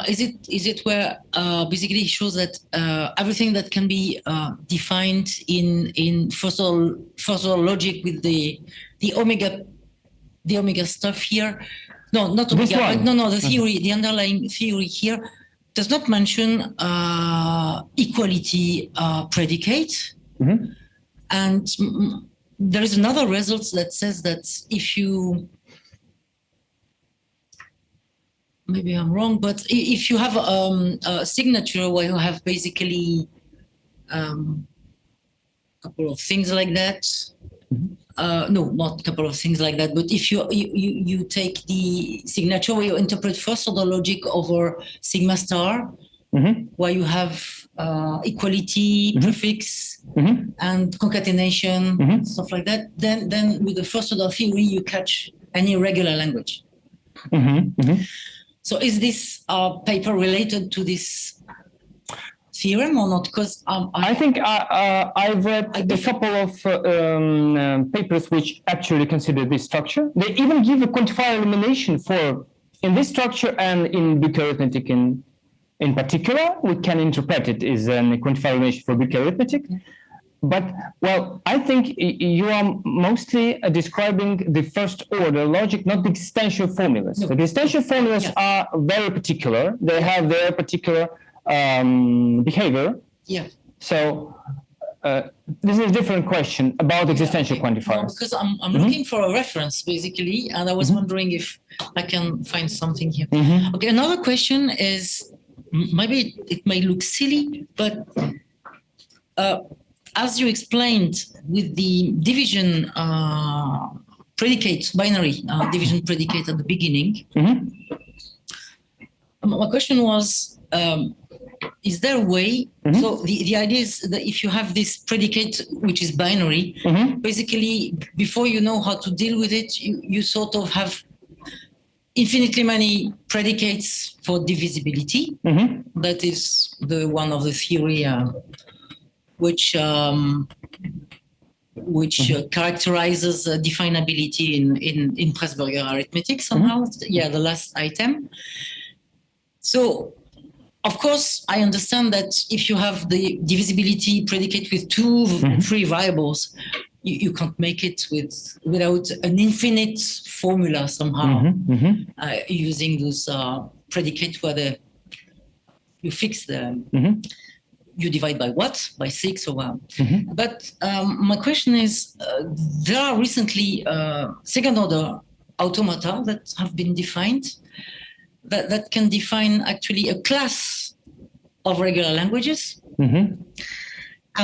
is it where basically it shows that everything that can be defined in first order logic with the omega stuff here? No, not omega. No, the theory, the underlying theory here does not mention equality predicate, and there is another result that says that if you maybe I'm wrong, but if you have a signature where you have basically a couple of things like that, no, not a couple of things like that, but if you take the signature where you interpret first order logic over sigma star, where you have equality, prefix, and concatenation, stuff like that, then with the first order theory, you catch any regular language. So is this paper related to this theorem or not? Because I think I've read a couple of papers which actually consider this structure. They even give a quantifier elimination for in this structure and in Greek arithmetic in particular. We can interpret it as a quantifier elimination for Greek arithmetic. But, well, I think you are mostly describing the first order logic, not the existential formulas. No. The existential formulas are very particular. They have their particular behavior. Yeah. So this is a different question about existential quantifiers. No, because I'm looking for a reference, basically, and I was wondering if I can find something here. Okay, another question is, maybe it may look silly, but as you explained with the division predicate, binary division predicate at the beginning, my question was, is there a way, so the idea is that if you have this predicate, which is binary, basically, before you know how to deal with it, you sort of have infinitely many predicates for divisibility. That is the one of the theory which characterizes definability in Presburger Arithmetic somehow. Yeah, the last item. So, of course, I understand that if you have the divisibility predicate with two, three variables, you can't make it without an infinite formula somehow, using those predicates where you fix the. You divide by what? By 6 or 1. But my question is, there are recently second order automata that have been defined that can define actually a class of regular languages. And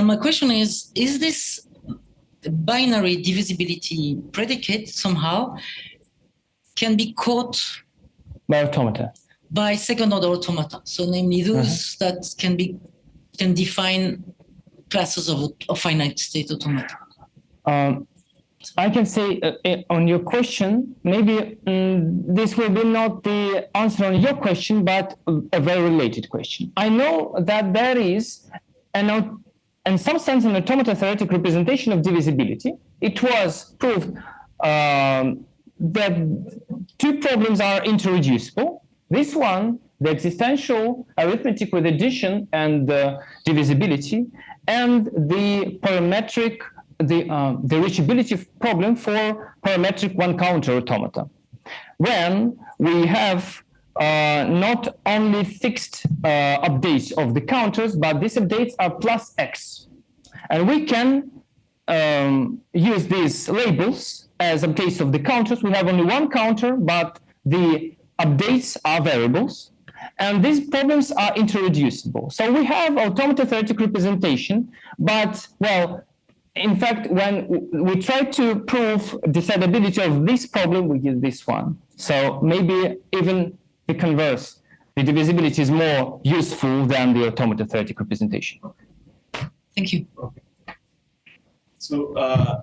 my question is this binary divisibility predicate somehow can be caught by automata? By second order automata. So namely those that can define classes of finite state automata. I can say on your question, maybe this will be not the answer on your question, but a very related question. I know that there is, in some sense, an automata theoretic representation of divisibility. It was proved that two problems are interreducible. This one, the existential arithmetic with addition and divisibility, and the parametric, the reachability problem for parametric one-counter automata. When we have not only fixed updates of the counters, but these updates are plus x. And we can use these labels as updates of the counters. We have only one counter, but the updates are variables. And these problems are interreducible. So we have automata theoretic representation, but, well, in fact, when we try to prove decidability of this problem, we use this one. So maybe even the converse, the divisibility is more useful than the automata theoretic representation. Thank you. So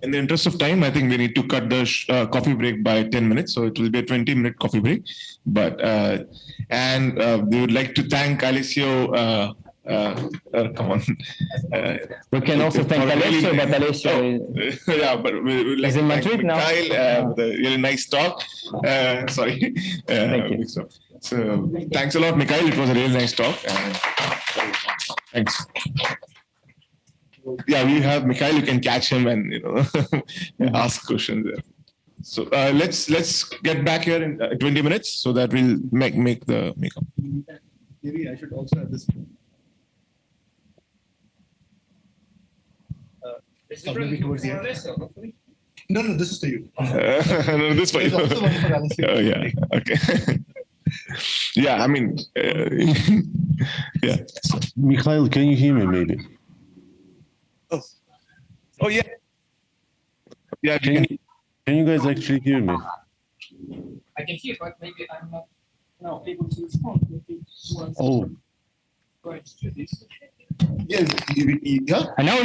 in the interest of time, I think we need to cut the coffee break by 10 minutes. So it will be a 20-minute coffee break. But we would like to thank Alessio. Come on. We can also thank Alessio, but Alessio we would like in to thank Madrid now. Mikhail with a really nice talk. Sorry. Thank you. So thanks a lot, Mikhail. It was a really nice talk. Thanks. Yeah, we have Mikhail. You can catch him and ask questions there. So let's get back here in 20 minutes so that we'll make the makeup. Maybe I should also have this. Maybe towards the end. No, this is to you. No, this for you. There's also one for Alessio. Oh yeah. Okay. Yeah, I mean, yeah. So. Mikhail, can you hear me maybe? Oh yeah. Yeah. Can you guys actually hear me? I can hear, but maybe I'm not now able to respond. Maybe once Oh, going to do this. Yeah. And now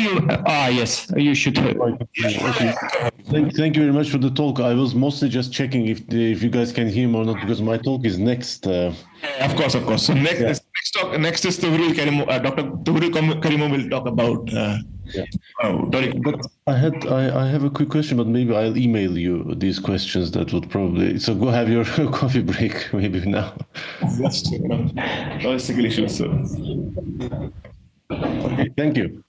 yes, you should. okay. Thank you very much for the talk. I was mostly just checking if you guys can hear me or not, because my talk is next. Of course. So next is Dr. Tuhurul Karimov will talk about. But I have a quick question, but maybe I'll email you these questions. That would probably so go have your coffee break maybe now. That's true. Logistical issues. So. Okay, thank you.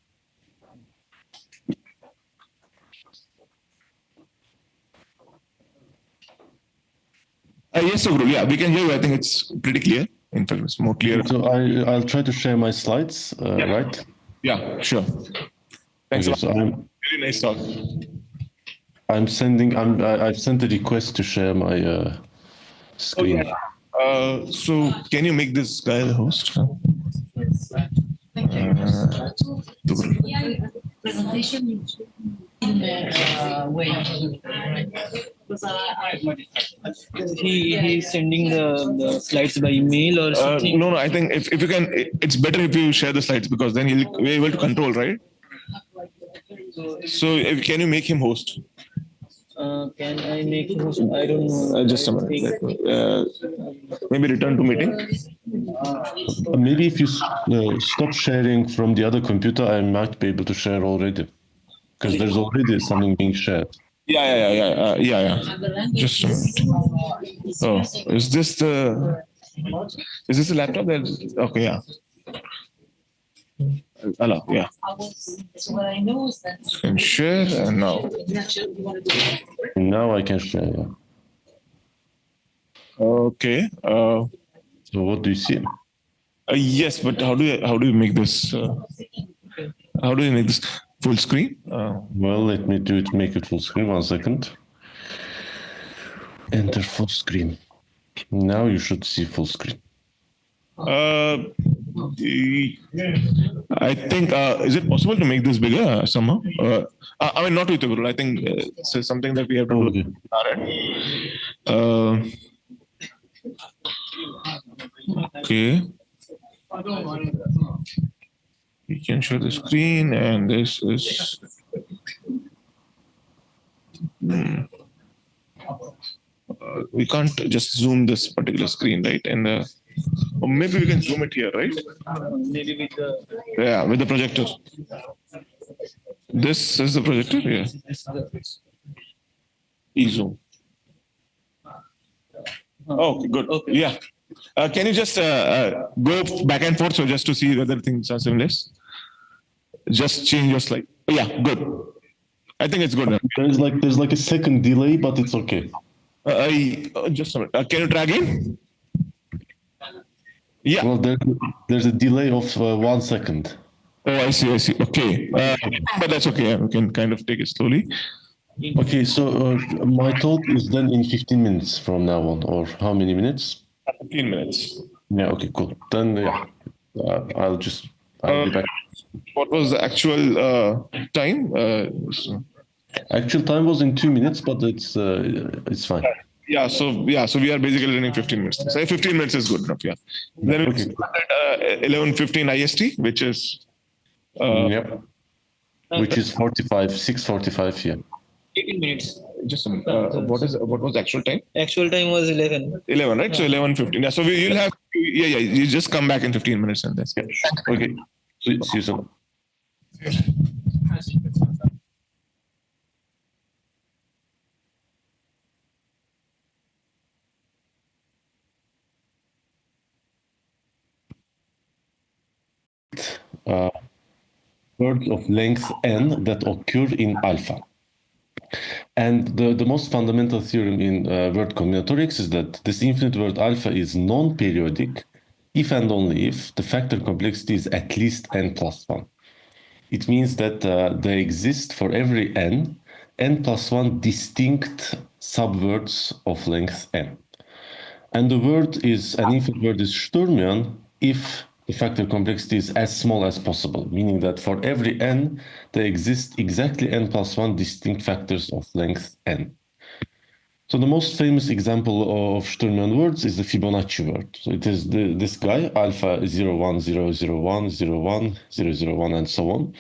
Yes, Guru. Yeah, we can hear you. I think it's pretty clear. In fact, it's more clear. So I'll try to share my slides, right? Yeah, sure. Thanks Okay, a lot. so Really nice talk. I've sent a request to share my screen. So can you make this guy the host? Presentation in a way. He's sending the slides by email or something. No. I think if you can, it's better if you share the slides because then he'll be able to control, right? So can you make him host? Can I make him host? I don't know. Just a minute. Maybe return to meeting. Maybe if you stop sharing from the other computer, I might be able to share already, because there's already something being shared. Yeah. Just a minute. Oh, is this the laptop? Okay, yeah. Hello, yeah. So what I know is that. Can share and now. Now I can share. Yeah. Okay. So what do you see? Yes, but how do you make this? How do you make this full screen? Well, let me make it full screen. 1 second. Enter full screen. Now you should see full screen. I think is it possible to make this bigger somehow? I mean, not with the Guru. I think it's something that we have to do. Okay. We can show the screen, and this is. We can't just zoom this particular screen, right? And or maybe we can zoom it here, right? Maybe with the. Yeah, with the projector. This is the projector, yeah. E-zoom. Okay, good. Okay. Yeah. Can you just go back and forth so just to see whether things are similar? Just change your slide. Yeah, good. I think it's good now. There's like a second delay, but it's okay. Just a minute. Can you try again? Yeah. Well, there's a delay of 1 second. Oh, I see. I see. Okay. But that's okay. We can kind of take it slowly. Okay, so my talk is then in 15 minutes from now on, or how many minutes? 15 minutes. Yeah, okay, cool. Then, yeah, I'll be back. What was the actual time? Actual time was in 2 minutes, but it's fine. So we are basically running 15 minutes. Say 15 minutes is good enough. Yeah. Then we start at 11:15 IST, which is Yep. Which is 6:45 here. 18 minutes. just a minute. What was the actual time? Actual time was 11. 11, right? So 11:15. Yeah. So you'll have you just come back in 15 minutes and that's it. Okay. See you soon. Words of length n that occur in alpha. And the most fundamental theorem in word combinatorics is that this infinite word alpha is non-periodic if and only if the factor complexity is at least n plus 1. It means that there exist for every n plus 1 distinct subwords of length n. And the word is, an infinite word is Sturmian if the factor complexity is as small as possible, meaning that for every n, there exist exactly n plus 1 distinct factors of length n. So the most famous example of Sturmian words is the Fibonacci word. So it is this guy, alpha 0, 1, 0, 0, 1, 0, 1, 0, 0, 1, and so on.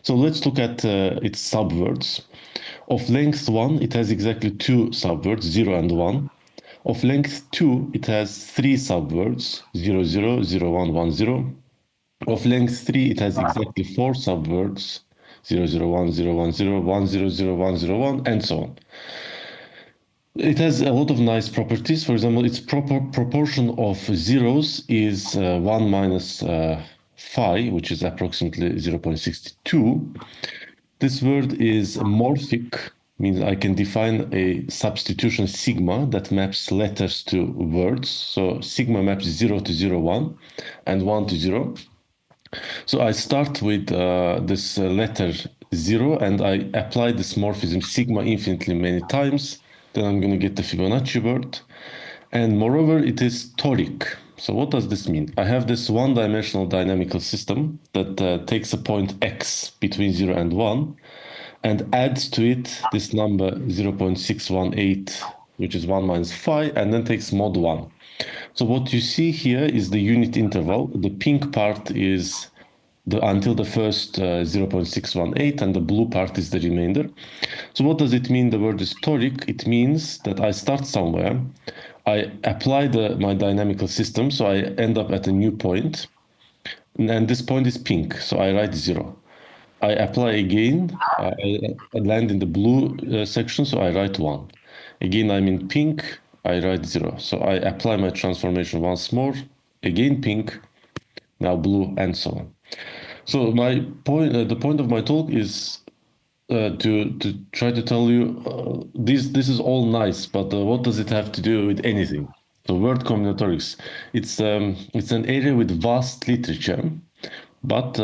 So let's look at its subwords. Of length 1, it has exactly 2 subwords, 0 and 1. Of length 2, it has 3 subwords, 0, 0, 0, 1, 1, 0. Of length 3, it has exactly 4 subwords, 0, 0, 1, 0, 1, 0, 1, 0, 0, 1, 0, 1, and so on. It has a lot of nice properties. For example, its proportion of zeros is 1 minus phi, which is approximately 0.62. This word is morphic, means I can define a substitution sigma that maps letters to words. So sigma maps 0 to 0, 1, and 1 to 0. So I start with this letter 0, and I apply this morphism sigma infinitely many times. Then I'm going to get the Fibonacci word. And moreover, it is toric. So what does this mean? I have this one-dimensional dynamical system that takes a point x between 0 and 1, and adds to it this number 0.618, which is 1 minus phi, and then takes mod 1. So what you see here is the unit interval. The pink part is until the first 0.618, and the blue part is the remainder. So what does it mean the word is toric? It means that I start somewhere, I apply my dynamical system, so I end up at a new point, and this point is pink, so I write 0. I apply again, I land in the blue section, so I write 1. Again, I'm in pink, I write 0. So I apply my transformation once more, again pink, now blue, and so on. So my point, the point of my talk is to try to tell you this is all nice, but what does it have to do with anything? So word combinatorics, it's an area with vast literature, but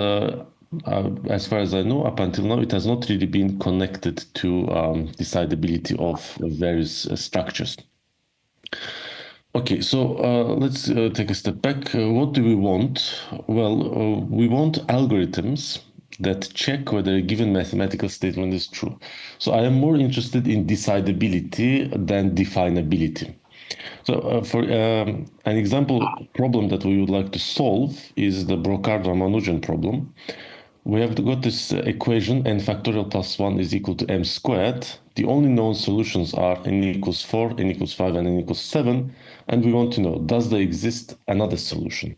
as far as I know, up until now, it has not really been connected to decidability of various structures. Okay, so let's take a step back. What do we want? Well, we want algorithms that check whether a given mathematical statement is true. So I am more interested in decidability than definability. So for an example problem that we would like to solve is the Brocard-Ramanujan problem, we have got this equation n factorial plus 1 is equal to m squared. The only known solutions are n equals 4, n equals 5, and n equals 7. And we want to know, does there exist another solution?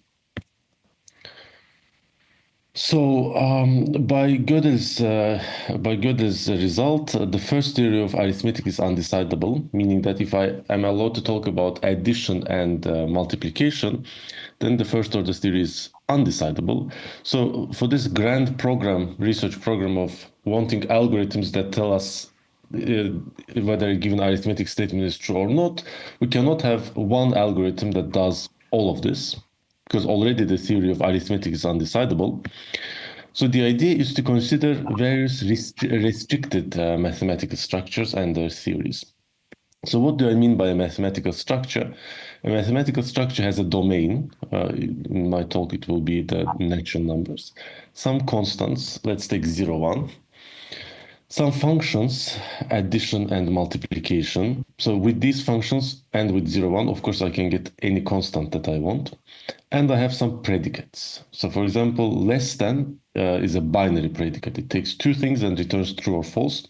So by Gödel's result, the first theory of arithmetic is undecidable, meaning that if I am allowed to talk about addition and multiplication, then the first order theory is undecidable. So for this grand program, research program of wanting algorithms that tell us whether a given arithmetic statement is true or not, we cannot have one algorithm that does all of this, because already the theory of arithmetic is undecidable. So the idea is to consider various restricted mathematical structures and their theories. So what do I mean by a mathematical structure? A mathematical structure has a domain. In my talk, it will be the natural numbers. Some constants, let's take 0, 1. Some functions, addition and multiplication. So with these functions and with 0, 1, of course, I can get any constant that I want. And I have some predicates. So for example, less than is a binary predicate. It takes two things and returns true or false.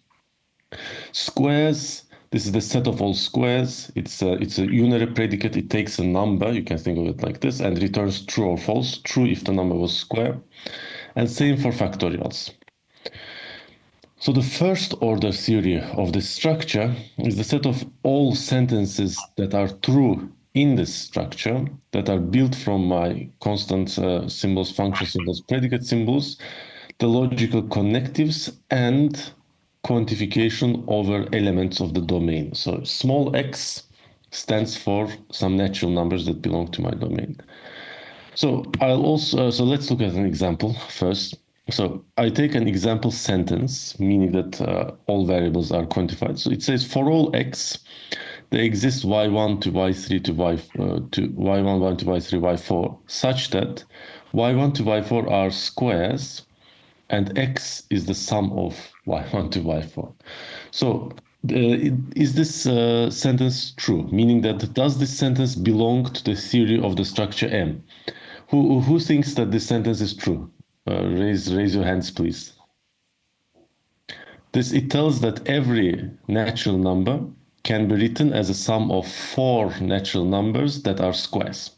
Squares, this is the set of all squares. It's a unary predicate. It takes a number, you can think of it like this, and returns true or false. True if the number was square. And same for factorials. So the first order theory of this structure is the set of all sentences that are true in this structure, that are built from my constant symbols, function symbols, predicate symbols, the logical connectives, and quantification over elements of the domain. So small x stands for some natural numbers that belong to my domain. So let's look at an example first. So I take an example sentence, meaning that all variables are quantified. So it says for all x, there exists y1 to y3 to y1 to y3 y4, such that y1 to y4 are squares, and x is the sum of y1 to y4. So is this sentence true? Meaning that does this sentence belong to the theory of the structure M? Who thinks that this sentence is true? Raise your hands, please. It tells that every natural number can be written as a sum of 4 natural numbers that are squares.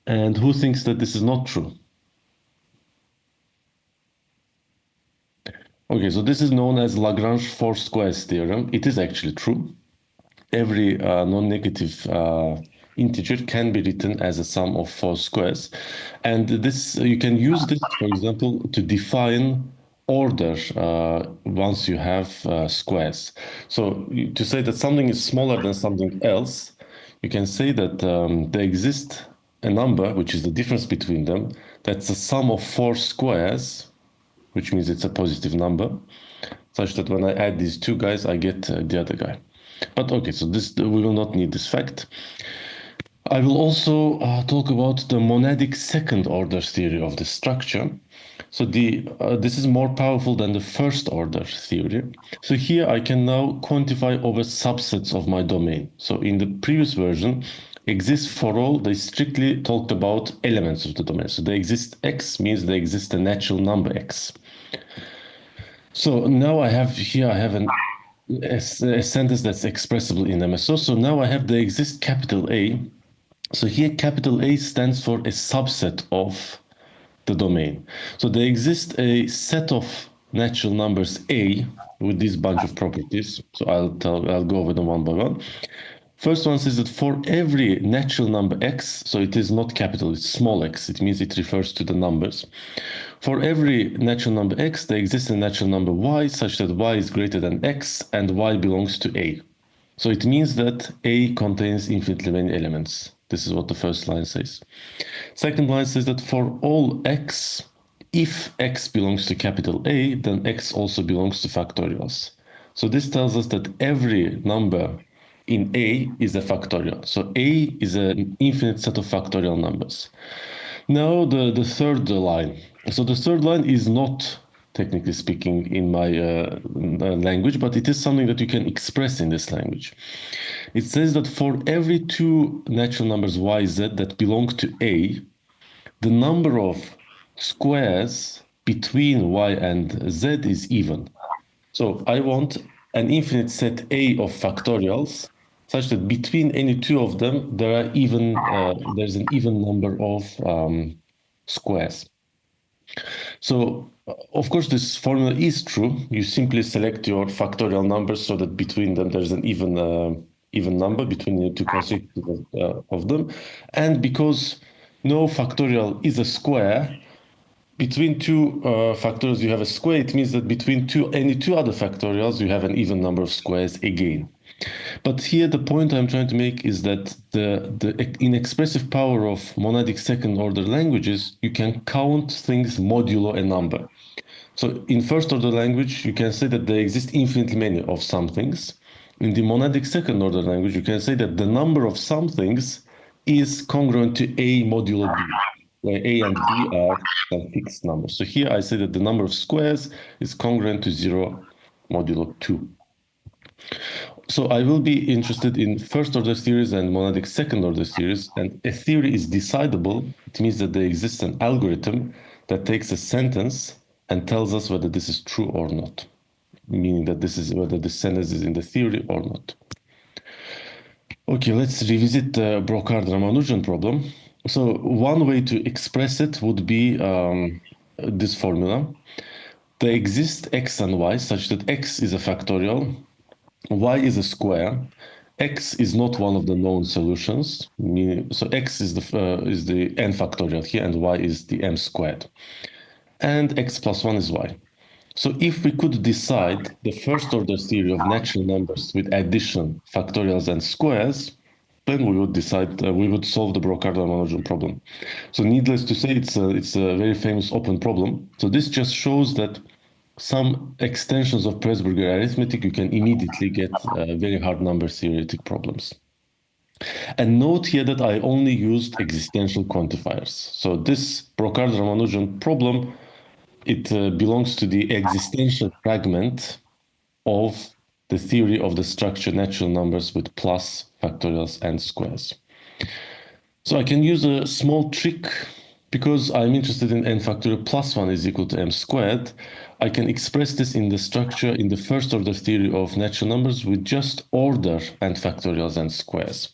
And who thinks that this is not true? Okay, so this is known as Lagrange 4 squares theorem. It is actually true. Every non-negative integer can be written as a sum of 4 squares. And this you can use this, for example, to define order once you have squares. So to say that something is smaller than something else, you can say that there exists a number, which is the difference between them, that's a sum of 4 squares, which means it's a positive number, such that when I add these two guys, I get the other guy. But okay, so we will not need this fact. I will also talk about the monadic second order theory of the structure. So this is more powerful than the first order theory. So here I can now quantify over subsets of my domain. So in the previous version, exists for all, they strictly talked about elements of the domain. So there exists x means there exists a natural number x. So now I have a sentence that's expressible in MSO. So now I have there exists capital A. So here capital A stands for a subset of the domain. So there exists a set of natural numbers A with this bunch of properties. So I'll go over them one by one. First one says that for every natural number x, so it is not capital, it's small x, it means it refers to the numbers. For every natural number x, there exists a natural number y such that y is greater than x and y belongs to A. So it means that A contains infinitely many elements. This is what the first line says. Second line says that for all x, if x belongs to capital A, then x also belongs to factorials. So this tells us that every number in A is a factorial. So A is an infinite set of factorial numbers. Now the third line. So the third line is not, technically speaking, in my language, but it is something that you can express in this language. It says that for every two natural numbers y, z that belong to A, the number of squares between y and z is even. So I want an infinite set A of factorials such that between any two of them, there's an even number of squares. So, of course, this formula is true. You simply select your factorial numbers so that between them there's an even number between the two consecutive of them. And because no factorial is a square, between two factorials you have a square, it means that between any two other factorials you have an even number of squares again. But here the point I'm trying to make is that the inexpressive power of monadic second order languages, you can count things modulo a number. So in first order language, you can say that there exist infinitely many of some things. In the monadic second order language, you can say that the number of some things is congruent to A modulo B, where A and B are fixed numbers. So here I say that the number of squares is congruent to 0 modulo 2. So I will be interested in first order theories and monadic second order theories. And a theory is decidable. It means that there exists an algorithm that takes a sentence and tells us whether this is true or not, meaning that this is whether the sentence is in the theory or not. Okay, let's revisit the Brocard-Ramanujan problem. So one way to express it would be this formula. There exist x and y such that x is a factorial, y is a square, x is not one of the known solutions, so x is the n factorial here, and y is the m squared, and x plus 1 is y. So if we could decide the first order theory of natural numbers with addition, factorials, and squares, then we would solve the Brocard-Ramanujan problem. So needless to say, it's a very famous open problem. So this just shows that some extensions of Presburger arithmetic, you can immediately get very hard number theoretic problems. And note here that I only used existential quantifiers. So this Brocard-Ramanujan problem, it belongs to the existential fragment of the theory of the structure natural numbers with plus, factorials, and squares. So I can use a small trick. Because I'm interested in n factorial plus 1 is equal to m squared, I can express this in the structure in the first order theory of natural numbers with just order and factorials and squares.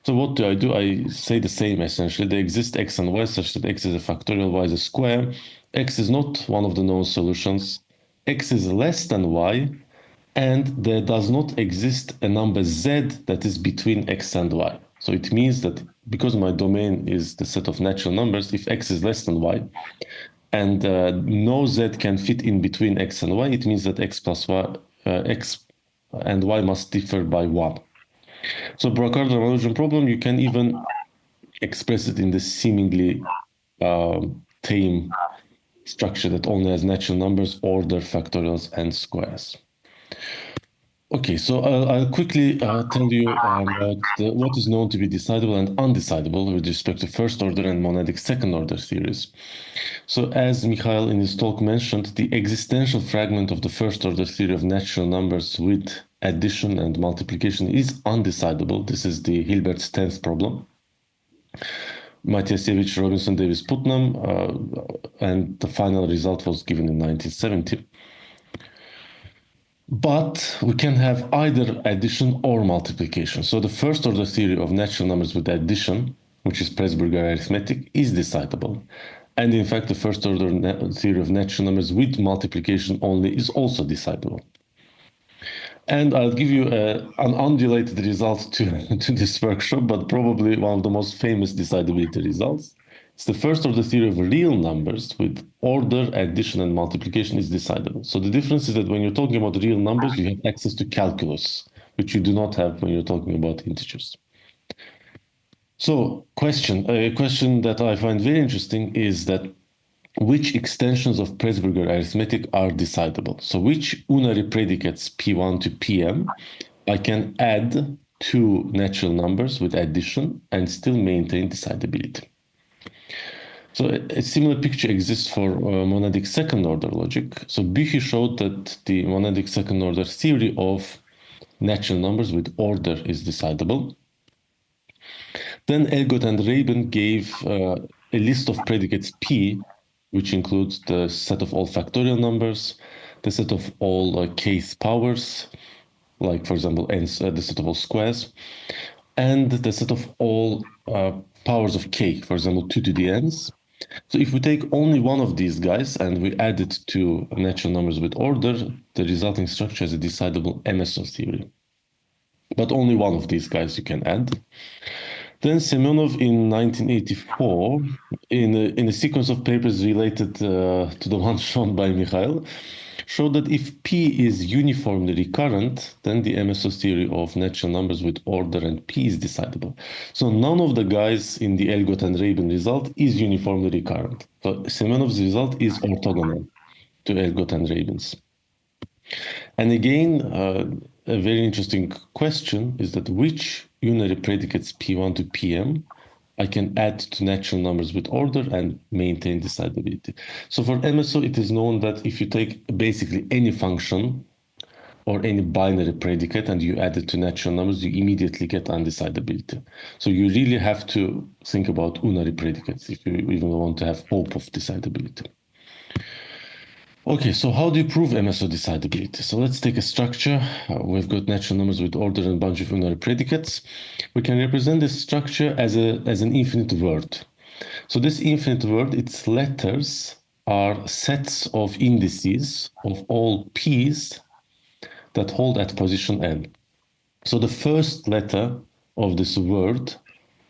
So what do? I say the same essentially. There exist x and y such that x is a factorial, y is a square. X is not one of the known solutions. X is less than y, and there does not exist a number z that is between x and y. So it means that because my domain is the set of natural numbers, if x is less than y, and no z can fit in between x and y, it means that x and y must differ by 1. So Brocard-Ramanujan problem, you can even express it in the seemingly tame structure that only has natural numbers, order, factorials, and squares. Okay, so I'll quickly tell you about what is known to be decidable and undecidable with respect to first order and monadic second order theories. So as Mikhail in his talk mentioned, the existential fragment of the first order theory of natural numbers with addition and multiplication is undecidable. This is the Hilbert's 10th problem. Matiasiewicz, Robinson, Davis, Putnam, and the final result was given in 1970. But we can have either addition or multiplication. So the first order theory of natural numbers with addition, which is Presburger arithmetic, is decidable. And in fact, the first order theory of natural numbers with multiplication only is also decidable. And I'll give you an unrelated result to this workshop, but probably one of the most famous decidability results. It's the first order theory of real numbers with order, addition, and multiplication is decidable. So the difference is that when you're talking about real numbers, you have access to calculus, which you do not have when you're talking about integers. So a question that I find very interesting is that which extensions of Presburger arithmetic are decidable? So which unary predicates P1 to Pm I can add two natural numbers with addition and still maintain decidability? So a similar picture exists for monadic second order logic. So Büchi showed that the monadic second order theory of natural numbers with order is decidable. Then Elgot and Rabin gave a list of predicates P which includes the set of all factorial numbers, the set of all kth powers, like for example, the set of all squares, and the set of all powers of k, for example, 2 to the n's. So if we take only one of these guys and we add it to natural numbers with order, the resulting structure is a decidable MSO theory. But only one of these guys you can add. Then Semyonov in 1984, in a sequence of papers related to the one shown by Mikhail, showed that if P is uniformly recurrent, then the MSO theory of natural numbers with order and P is decidable. So none of the guys in the Elgot and Rabin result is uniformly recurrent. So Semyonov's result is orthogonal to Elgot and Rabin's. And again, a very interesting question is that which unary predicates P1 to Pm I can add to natural numbers with order and maintain decidability. So for MSO, it is known that if you take basically any function or any binary predicate and you add it to natural numbers, you immediately get undecidability. So you really have to think about unary predicates if you even want to have hope of decidability. Okay, so how do you prove MSO decidability? So let's take a structure. We've got natural numbers with order and a bunch of unary predicates. We can represent this structure as an infinite word. So this infinite word, its letters are sets of indices of all p's that hold at position n. So the first letter of this word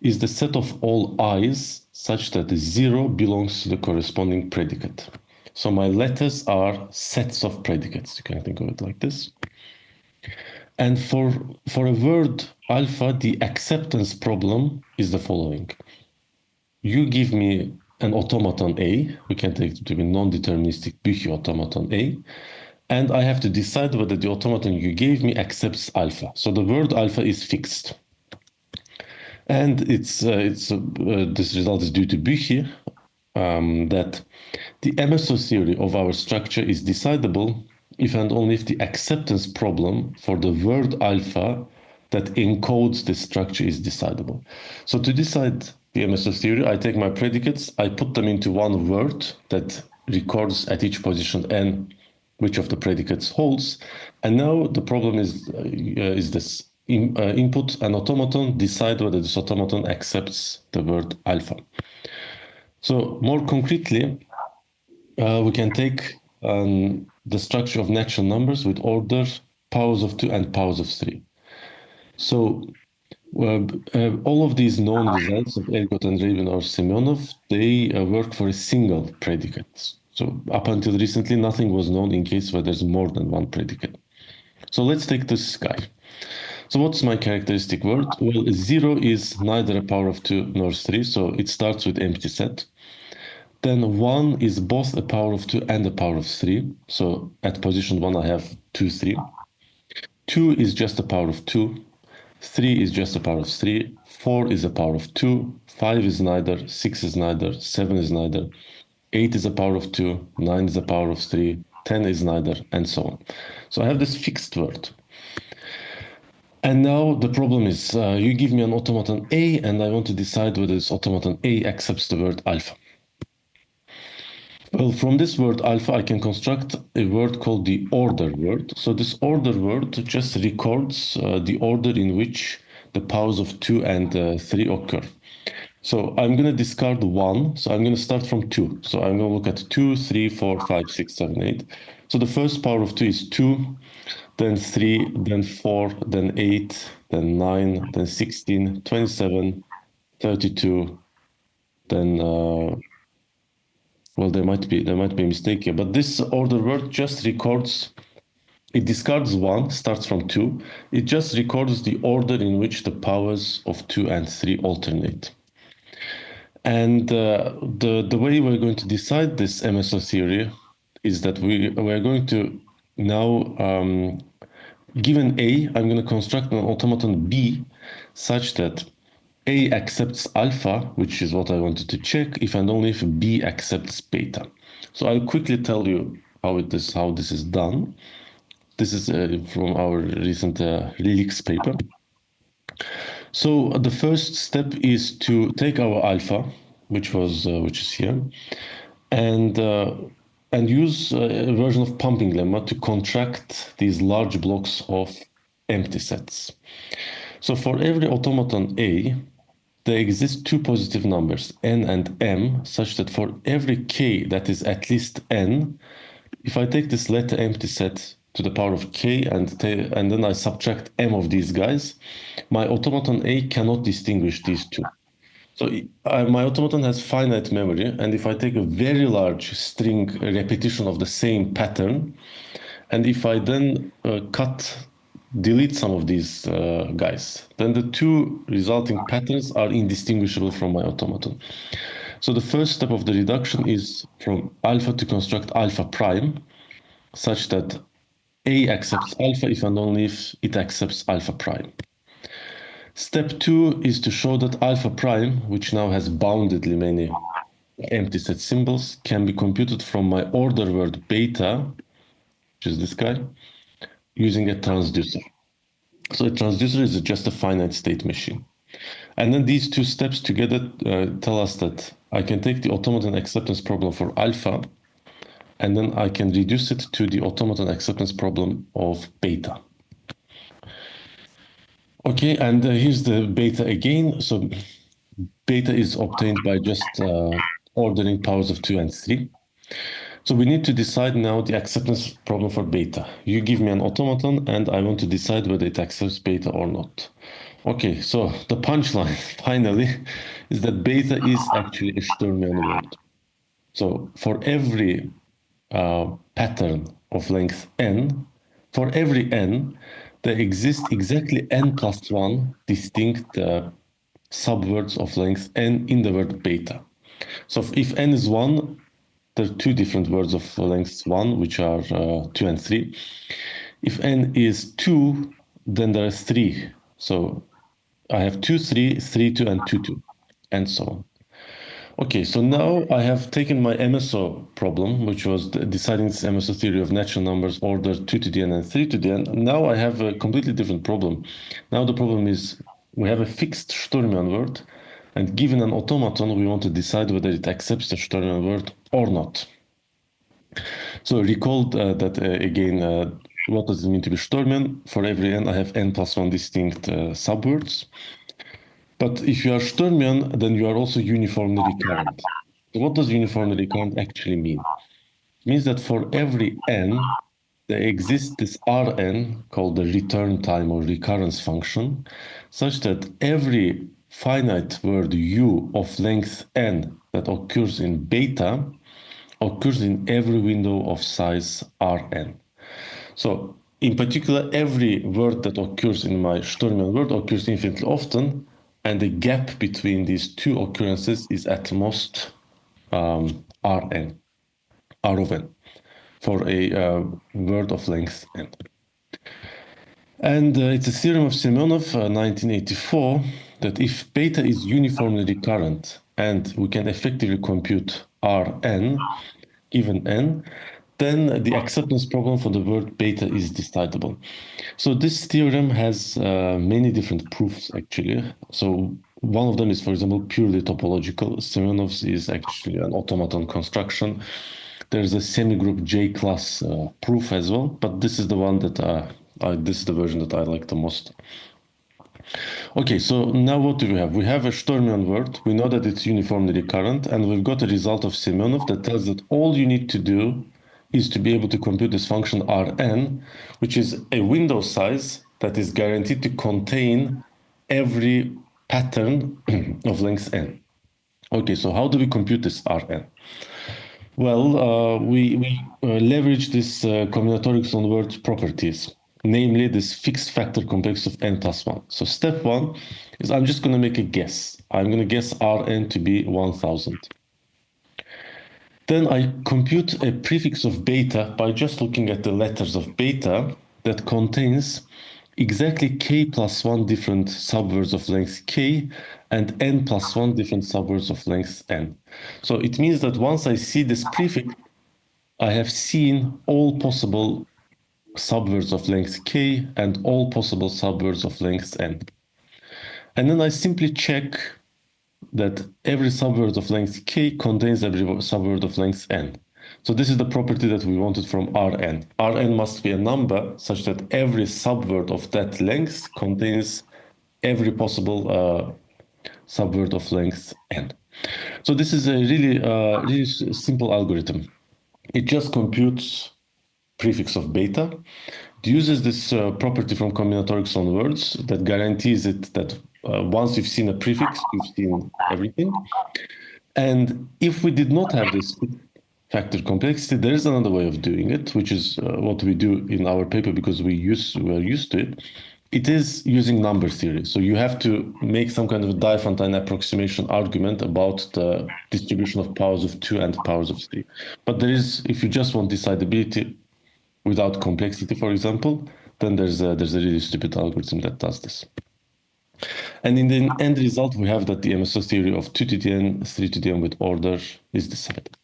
is the set of all i's such that the 0 belongs to the corresponding predicate. So my letters are sets of predicates. You can think of it like this. And for a word alpha, the acceptance problem is the following. You give me an automaton A. We can take it to be non-deterministic Büchi automaton A. And I have to decide whether the automaton you gave me accepts alpha. So the word alpha is fixed. And this result is due to Büchi, that the MSO theory of our structure is decidable if and only if the acceptance problem for the word alpha that encodes the structure is decidable. So to decide the MSO theory, I take my predicates, I put them into one word that records at each position n which of the predicates holds. And now the problem is this. Input an automaton, decide whether this automaton accepts the word alpha. So more concretely, we can take the structure of natural numbers with order, powers of 2 and powers of 3. So all of these known results of Elgot and Rabin or Semyonov, they work for a single predicate. So up until recently, nothing was known in case where there's more than one predicate. So let's take this guy. So what's my characteristic word? Well, 0 is neither a power of 2 nor 3, so it starts with empty set. Then 1 is both a power of 2 and a power of 3. So at position 1, I have 2, 3. 2 is just a power of 2. 3 is just a power of 3. 4 is a power of 2. 5 is neither. 6 is neither. 7 is neither. 8 is a power of 2. 9 is a power of 3. 10 is neither, and so on. So I have this fixed word. And now the problem is, you give me an automaton A, and I want to decide whether this automaton A accepts the word alpha. Well, from this word alpha, I can construct a word called the order word. So this order word just records the order in which the powers of 2 and 3 occur. So I'm going to discard 1. So I'm going to start from 2. So I'm going to look at 2, 3, 4, 5, 6, 7, 8. So the first power of 2 is 2. Then 3, then 4, then 8, then 9, then 16, 27, 32, then, well, there might be a mistake here, but this order word just records, it discards 1, starts from 2, it just records the order in which the powers of 2 and 3 alternate. And the way we're going to decide this MSO theory is that we're going to now, given A, I'm going to construct an automaton B such that A accepts alpha, which is what I wanted to check, if and only if B accepts beta. So I'll quickly tell you how this is done. This is from our recent Lilix paper. So the first step is to take our alpha, which is here, and use a version of pumping lemma to contract these large blocks of empty sets. So for every automaton A, there exist two positive numbers, n and m, such that for every k that is at least n, if I take this letter empty set to the power of k and then I subtract m of these guys, my automaton A cannot distinguish these two. So my automaton has finite memory, and if I take a very large string repetition of the same pattern, and if I then delete some of these guys, then the two resulting patterns are indistinguishable from my automaton. So the first step of the reduction is from alpha to construct alpha prime, such that A accepts alpha if and only if it accepts alpha prime. Step 2 is to show that alpha prime, which now has boundedly many empty set symbols, can be computed from my order word beta, which is this guy, using a transducer. So a transducer is just a finite state machine. And then these two steps together tell us that I can take the automaton acceptance problem for alpha, and then I can reduce it to the automaton acceptance problem of beta. Okay, and here's the beta again. So beta is obtained by just ordering powers of 2 and 3. So we need to decide now the acceptance problem for beta. You give me an automaton and I want to decide whether it accepts beta or not. Okay, so the punchline finally is that beta is actually a Sturmian word. So for every pattern of length n, for every n, there exist exactly n plus 1 distinct subwords of length n in the word beta. So if n is 1, there are two different words of length 1, which are 2 and 3. If n is 2, then there are 3. So I have 2, 3, 3, 2, and 2, 2, and so on. Okay, so now I have taken my MSO problem, which was deciding this MSO theory of natural numbers order 2 to the n and 3 to the n. Now I have a completely different problem. Now the problem is we have a fixed Sturmian word, and given an automaton, we want to decide whether it accepts the Sturmian word or not. So recall that again, what does it mean to be Sturmian? For every n, I have n plus 1 distinct subwords. But if you are Sturmian, then you are also uniformly recurrent. So what does uniformly recurrent actually mean? It means that for every n, there exists this Rn called the return time or recurrence function, such that every finite word u of length n that occurs in beta occurs in every window of size Rn. So in particular, every word that occurs in my Sturmian word occurs infinitely often, and the gap between these two occurrences is at most Rn, R of n, for a word of length n. And it's a theorem of Semyonov, 1984, that if beta is uniformly recurrent and we can effectively compute Rn, given n, then the acceptance problem for the word beta is decidable. So this theorem has many different proofs, actually. So one of them is, for example, purely topological. Semyonov's is actually an automaton construction. There's a semigroup J-class proof as well, but this is the one that this is the version that I like the most. Okay, so now what do we have? We have a Sturmian word. We know that it's uniformly recurrent, and we've got a result of Semyonov that tells that all you need to do is to be able to compute this function Rn, which is a window size that is guaranteed to contain every pattern of length n. Okay, so how do we compute this Rn? Well, we leverage this combinatorics on word properties, namely this fixed factor complex of n plus 1. So step 1 is I'm just going to make a guess. I'm going to guess Rn to be 1000. Then I compute a prefix of beta by just looking at the letters of beta that contains exactly k plus 1 different subwords of length k and n plus 1 different subwords of length n. So it means that once I see this prefix, I have seen all possible subwords of length k and all possible subwords of length n. And then I simply check that every subword of length k contains every subword of length n. So this is the property that we wanted from Rn. Rn must be a number such that every subword of that length contains every possible subword of length n. So this is a really simple algorithm. It just computes prefix of beta. It uses this property from combinatorics on words that guarantees it that once you've seen a prefix, you've seen everything. And if we did not have this factor complexity, there is another way of doing it, which is what we do in our paper because we are used to it. It is using number theory. So you have to make some kind of a Diophantine approximation argument about the distribution of powers of 2 and powers of 3. But there is, if you just want decidability without complexity, for example, then there's a really stupid algorithm that does this. And in the end result, we have that the MSO theory of 2 to the n, 3 to the n with order is decided.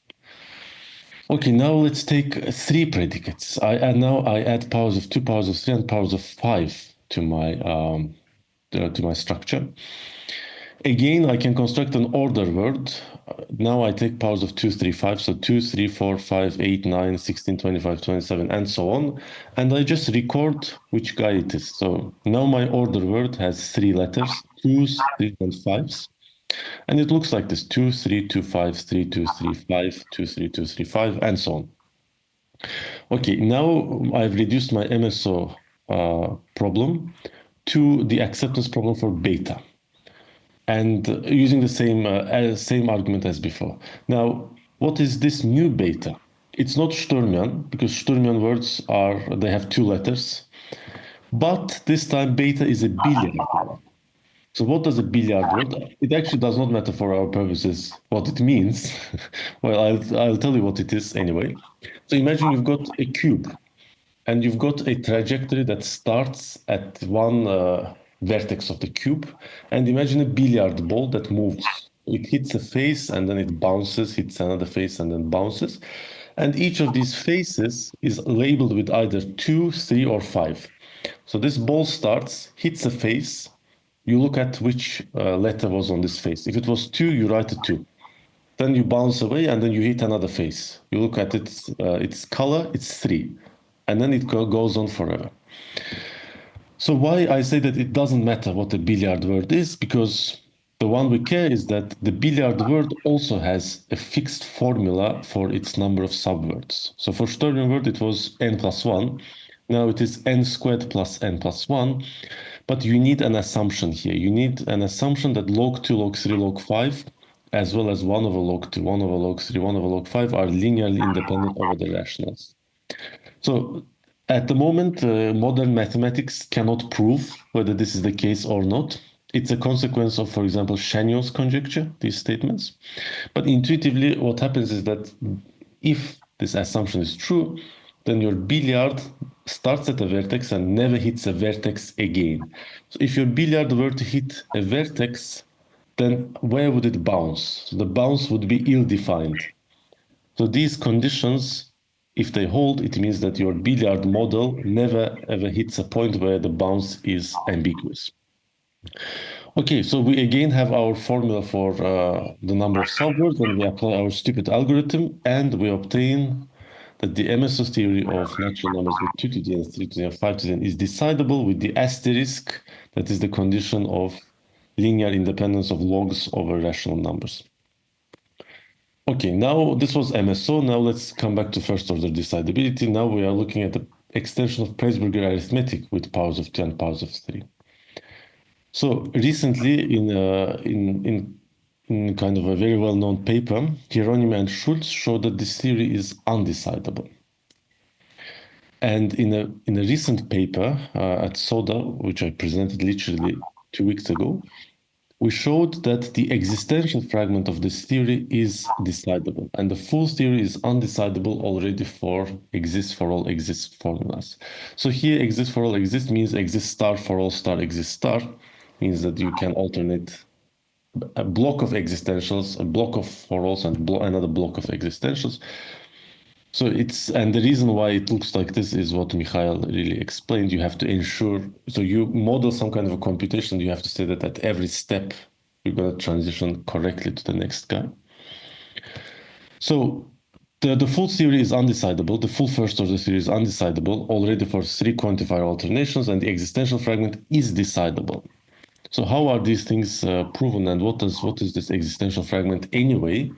Okay, now let's take 3 predicates. I add powers of 2, powers of 3, and powers of 5 to my structure. Again, I can construct an order word. Now I take powers of 2, 3, 5, so 2, 3, 4, 5, 8, 9, 16, 25, 27, and so on. And I just record which guy it is. So now my order word has 3 letters, 2s, 3s, and 5s. And it looks like this, 2, 3, 2, 5, 3, 2, 3, 5, 2, 3, 2, 3, 5, and so on. Okay, now I've reduced my MSO problem to the acceptance problem for beta, and using the same argument as before. Now, what is this new beta? It's not Sturmian, because Sturmian words they have 2 letters, but this time beta is a billiard word. So what does a billiard word? It actually does not matter for our purposes what it means. Well, I'll tell you what it is anyway. So imagine you've got a cube, and you've got a trajectory that starts at one vertex of the cube, and imagine a billiard ball that moves. It hits a face, and then it bounces, hits another face, and then bounces. And each of these faces is labeled with either 2, 3, or 5. So this ball starts, hits a face. You look at which letter was on this face. If it was 2, you write a 2. Then you bounce away, and then you hit another face. You look at its color, it's 3. And then it goes on forever. So why I say that it doesn't matter what a billiard word is, because the one we care is that the billiard word also has a fixed formula for its number of subwords. So for Sturmian word, it was n plus 1. Now it is n squared plus n plus 1. But you need an assumption here. You need an assumption that log 2, log 3, log 5, as well as 1 over log 2, 1 over log 3, 1 over log 5 are linearly independent over the rationals. So at the moment, modern mathematics cannot prove whether this is the case or not. It's a consequence of, for example, Chagnot's conjecture, these statements. But intuitively, what happens is that if this assumption is true, then your billiard starts at a vertex and never hits a vertex again. So if your billiard were to hit a vertex, then where would it bounce? So the bounce would be ill-defined. So these conditions, if they hold, it means that your billiard model never ever hits a point where the bounce is ambiguous. Okay, so we again have our formula for the number of subwords, and we apply our stupid algorithm, and we obtain that the MSO theory of natural numbers with 2 to the n, 3 to the n, 5 to the n is decidable with the asterisk that is the condition of linear independence of logs over rational numbers. Okay, now this was MSO. Now let's come back to first order decidability. Now we are looking at the extension of Presburger Arithmetic with powers of 2 and powers of 3. So recently in kind of a very well-known paper, Hieronymi and Schulz showed that this theory is undecidable. And in a recent paper at SODA, which I presented literally 2 weeks ago, we showed that the existential fragment of this theory is decidable, and the full theory is undecidable already for exists for all exists formulas. So here exists for all exists means exists star for all star exists star, means that you can alternate a block of existentials, a block of for alls, and another block of existentials. So and the reason why it looks like this is what Mikhail really explained. You have to ensure, so you model some kind of a computation, you have to say that at every step we're going to transition correctly to the next guy. So the full theory is undecidable. The full first order theory is undecidable already for 3 quantifier alternations, and the existential fragment is decidable. So how are these things proven, and what is this existential fragment anyway?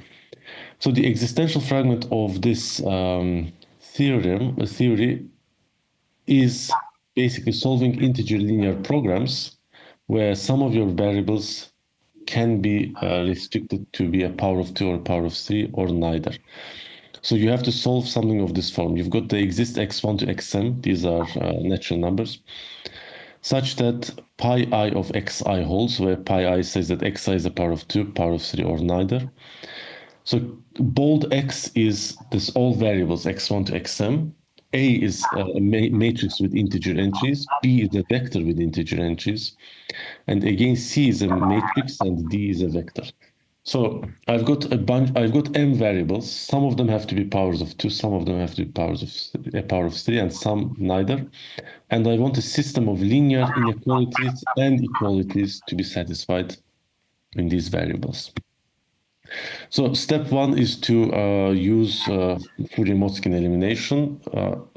So the existential fragment of this theory is basically solving integer linear programs where some of your variables can be restricted to be a power of 2 or power of 3 or neither. So you have to solve something of this form. You've got the exist x1 to xm, these are natural numbers, such that pi I of xi holds, where pi I says that xi is a power of 2, power of 3, or neither. So bold X is this all variables x1 to xm. A is a matrix with integer entries. B is a vector with integer entries. And again, C is a matrix and D is a vector. So I've got m variables. Some of them have to be powers of 2, some of them have to be a power of 3, and some neither. And I want a system of linear inequalities and equalities to be satisfied in these variables. So step 1 is to use Fourier-Motzkin elimination.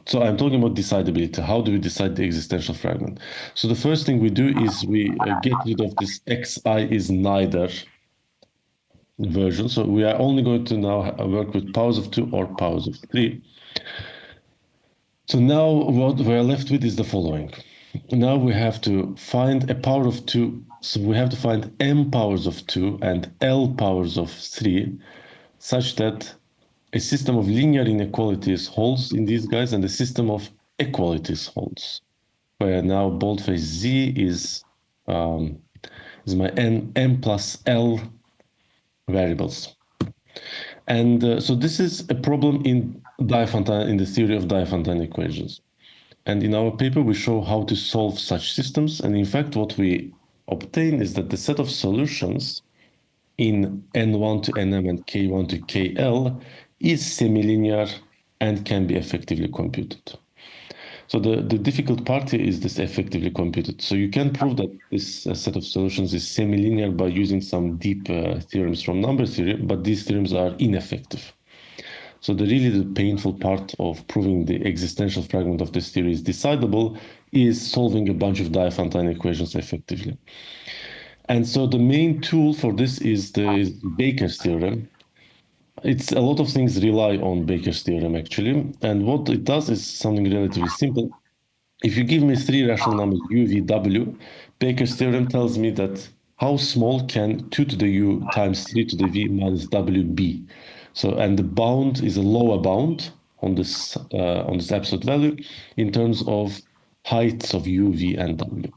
So I'm talking about decidability. How do we decide the existential fragment? So the first thing we do is we get rid of this xi is neither version. So we are only going to now work with powers of 2 or powers of 3. So now what we are left with is the following. Now we have to find a power of 2. So we have to find m powers of 2 and l powers of 3 such that a system of linear inequalities holds in these guys and a system of equalities holds. Where now boldface z is my m plus l variables. And so this is a problem in the theory of Diophantine equations. And in our paper, we show how to solve such systems. And in fact, what we obtain is that the set of solutions in n1 to nm and k1 to kl is semilinear and can be effectively computed. So the difficult part here is this effectively computed. So you can prove that this set of solutions is semilinear by using some deep theorems from number theory, but these theorems are ineffective. So the painful part of proving the existential fragment of this theory is decidable is solving a bunch of Diophantine equations effectively. And so the main tool for this is the Baker's theorem. It's a lot of things rely on Baker's theorem actually. And what it does is something relatively simple. If you give me 3 rational numbers u, v, w, Baker's theorem tells me that how small can 2 to the u times 3 to the v minus w be? So, and the bound is a lower bound on this absolute value in terms of heights of u, v, and w.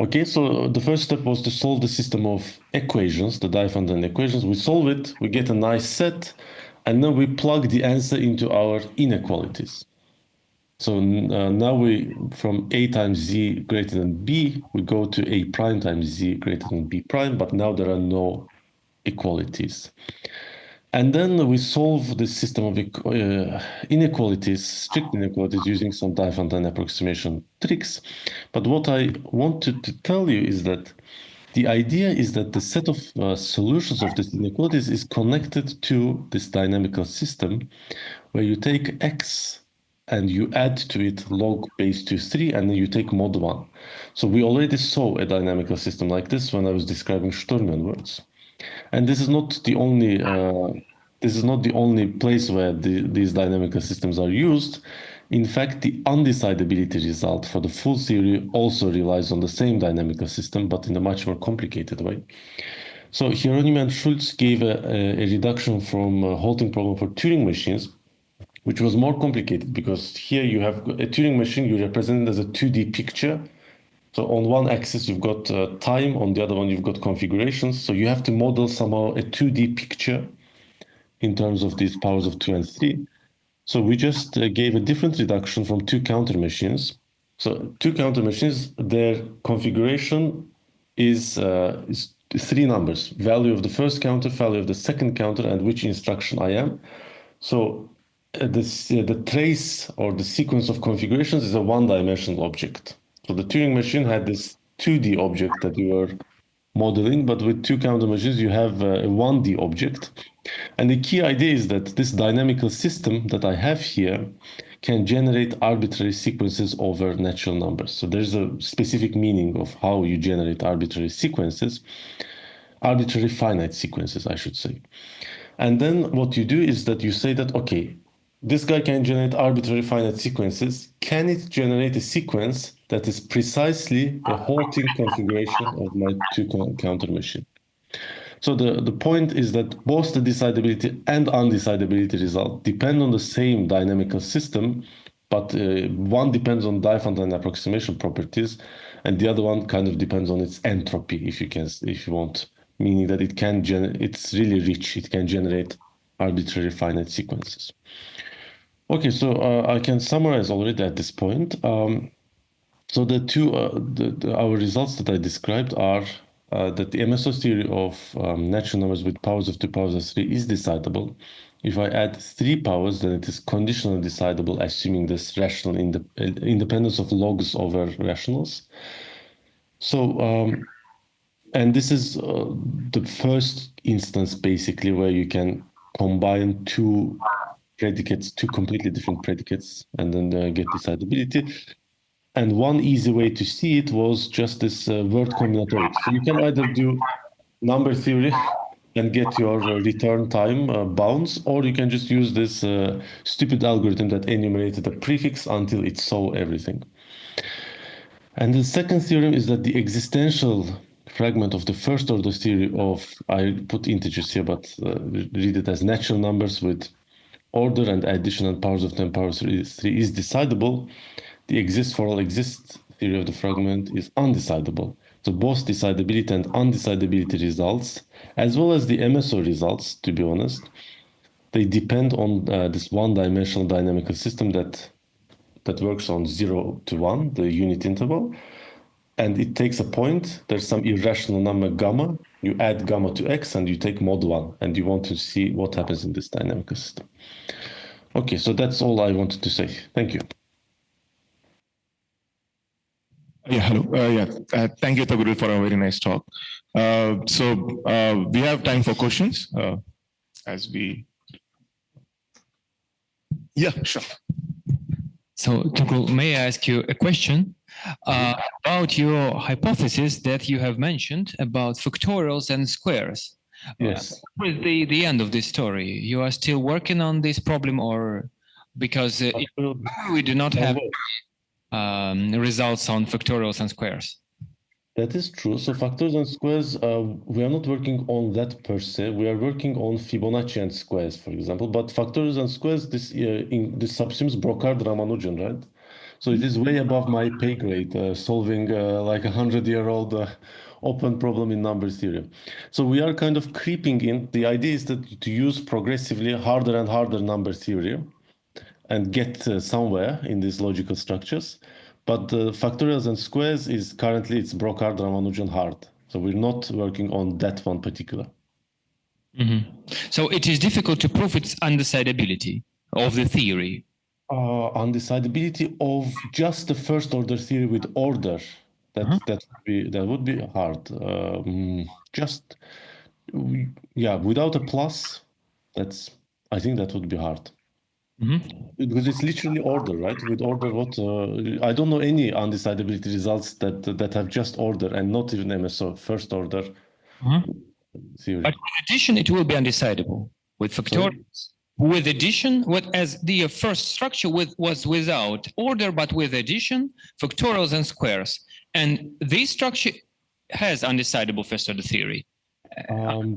Okay, so the first step was to solve the system of equations, the Diophantine equations. We solve it, we get a nice set, and then we plug the answer into our inequalities. So now from a times z greater than b, we go to a prime times z greater than b prime, but now there are no equalities. And then we solve the system of inequalities, strict inequalities, using some Diophantine approximation tricks. But what I wanted to tell you is that the idea is that the set of solutions of these inequalities is connected to this dynamical system, where you take x and you add to it log base 2 3, and then you take mod 1. So we already saw a dynamical system like this when I was describing Sturmian words. And this is not the only place where these dynamical systems are used. In fact, the undecidability result for the full theory also relies on the same dynamical system, but in a much more complicated way. So Hieronymi and Schulz gave a reduction from halting problem for Turing machines, which was more complicated because here you have a Turing machine, you represent it as a 2D picture. So on one axis, you've got time, on the other one, you've got configurations. So you have to model somehow a 2D picture in terms of these powers of 2 and 3. So we just gave a different reduction from 2 counter machines. So 2 counter machines, their configuration is 3 numbers: value of the first counter, value of the second counter, and which instruction I am. So the trace or the sequence of configurations is a one-dimensional object. So the Turing machine had this 2D object that you were modeling, but with two countermeasures, you have a 1D object. And the key idea is that this dynamical system that I have here can generate arbitrary sequences over natural numbers. So there's a specific meaning of how you generate arbitrary sequences, arbitrary finite sequences, I should say. And then what you do is that you say that, okay, this guy can generate arbitrary finite sequences. Can it generate a sequence that is precisely a halting configuration of my two-counter machine? So the point is that both the decidability and undecidability result depend on the same dynamical system, but one depends on Diophantine approximation properties, and the other one kind of depends on its entropy, if you want, meaning that it's really rich. It can generate arbitrary finite sequences. Okay, so I can summarize already at this point. So our results that I described are that the MSO theory of natural numbers with powers of 2 powers of 3 is decidable. If I add 3 powers, then it is conditionally decidable, assuming this rational independence of logs over rationals. So, and this is the first instance, basically, where you can combine two predicates, two completely different predicates, and then get decidability. And one easy way to see it was just this word combinatorics. So you can either do number theory and get your return time bounds, or you can just use this stupid algorithm that enumerated a prefix until it saw everything. And the second theorem is that the existential fragment of the first order theory of, I put integers here, but read it as natural numbers with order and addition and powers of 10 power 3 is decidable. The exist for all exist theory of the fragment is undecidable. So both decidability and undecidability results, as well as the MSO results, to be honest, they depend on this one-dimensional dynamical system that works on 0 to 1, the unit interval. And it takes a point, there's some irrational number gamma, you add gamma to x and you take mod 1, and you want to see what happens in this dynamical system. Okay, so that's all I wanted to say. Thank you. Yeah, hello. Thank you, Tagurul, for a very nice talk. We have time for questions as we. Yeah, sure. So, Tugul, may I ask you a question about your hypothesis that you have mentioned about factorials and squares? Yes. What is the end of this story? You are still working on this problem, or because we do not have results on factorials and squares? That is true. So factors and squares, we are not working on that per se. We are working on Fibonacci and squares, for example. But factors and squares, this subsumes Brocard-Ramanujan, right? So it is way above my pay grade, solving like 100-year-old open problem in number theory. So we are kind of creeping in. The idea is that to use progressively harder and harder number theory and get somewhere in these logical structures. But the factorials and squares is currently it's Brocard-Ramanujan hard. So we're not working on that one particular. Mm-hmm. So it is difficult to prove its undecidability of the theory. Undecidability of just the first order theory with order. That would be hard. Without a plus, I think that would be hard. Mm-hmm. Because it's literally order, right? With order, I don't know any undecidability results that have just order and not even MSO, first order theory. But with addition, it will be undecidable. With factorials, with addition, as the first structure was without order, but with addition, factorials and squares. And this structure has undecidable first order theory.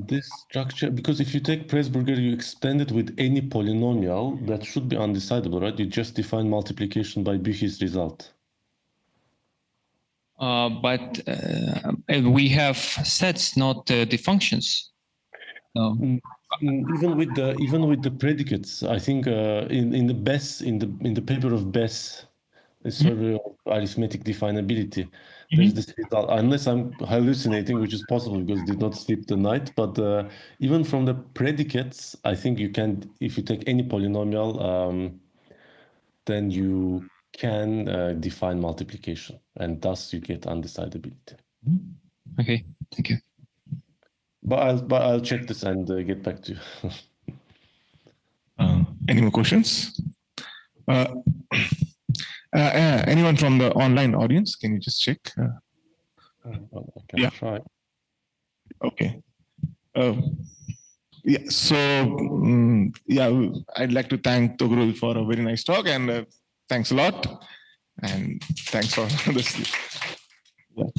This structure, because if you take Presburger, you expand it with any polynomial, that should be undecidable, right? You just define multiplication by Büchi's result. But we have sets, not the functions. Even with the predicates, I think in the paper of Bess, a survey of arithmetic definability, there's this result, unless I'm hallucinating, which is possible because I did not sleep the night, but even from the predicates, I think you can, if you take any polynomial, then you can define multiplication, and thus you get undecidability. Okay, thank you. but I'll check this and get back to you. Any more questions? Anyone from the online audience? Can you just check? I can Yeah. try. Okay. Yeah. So yeah, I'd like to thank Togrul for a very nice talk, and thanks a lot, and thanks for this. Yeah.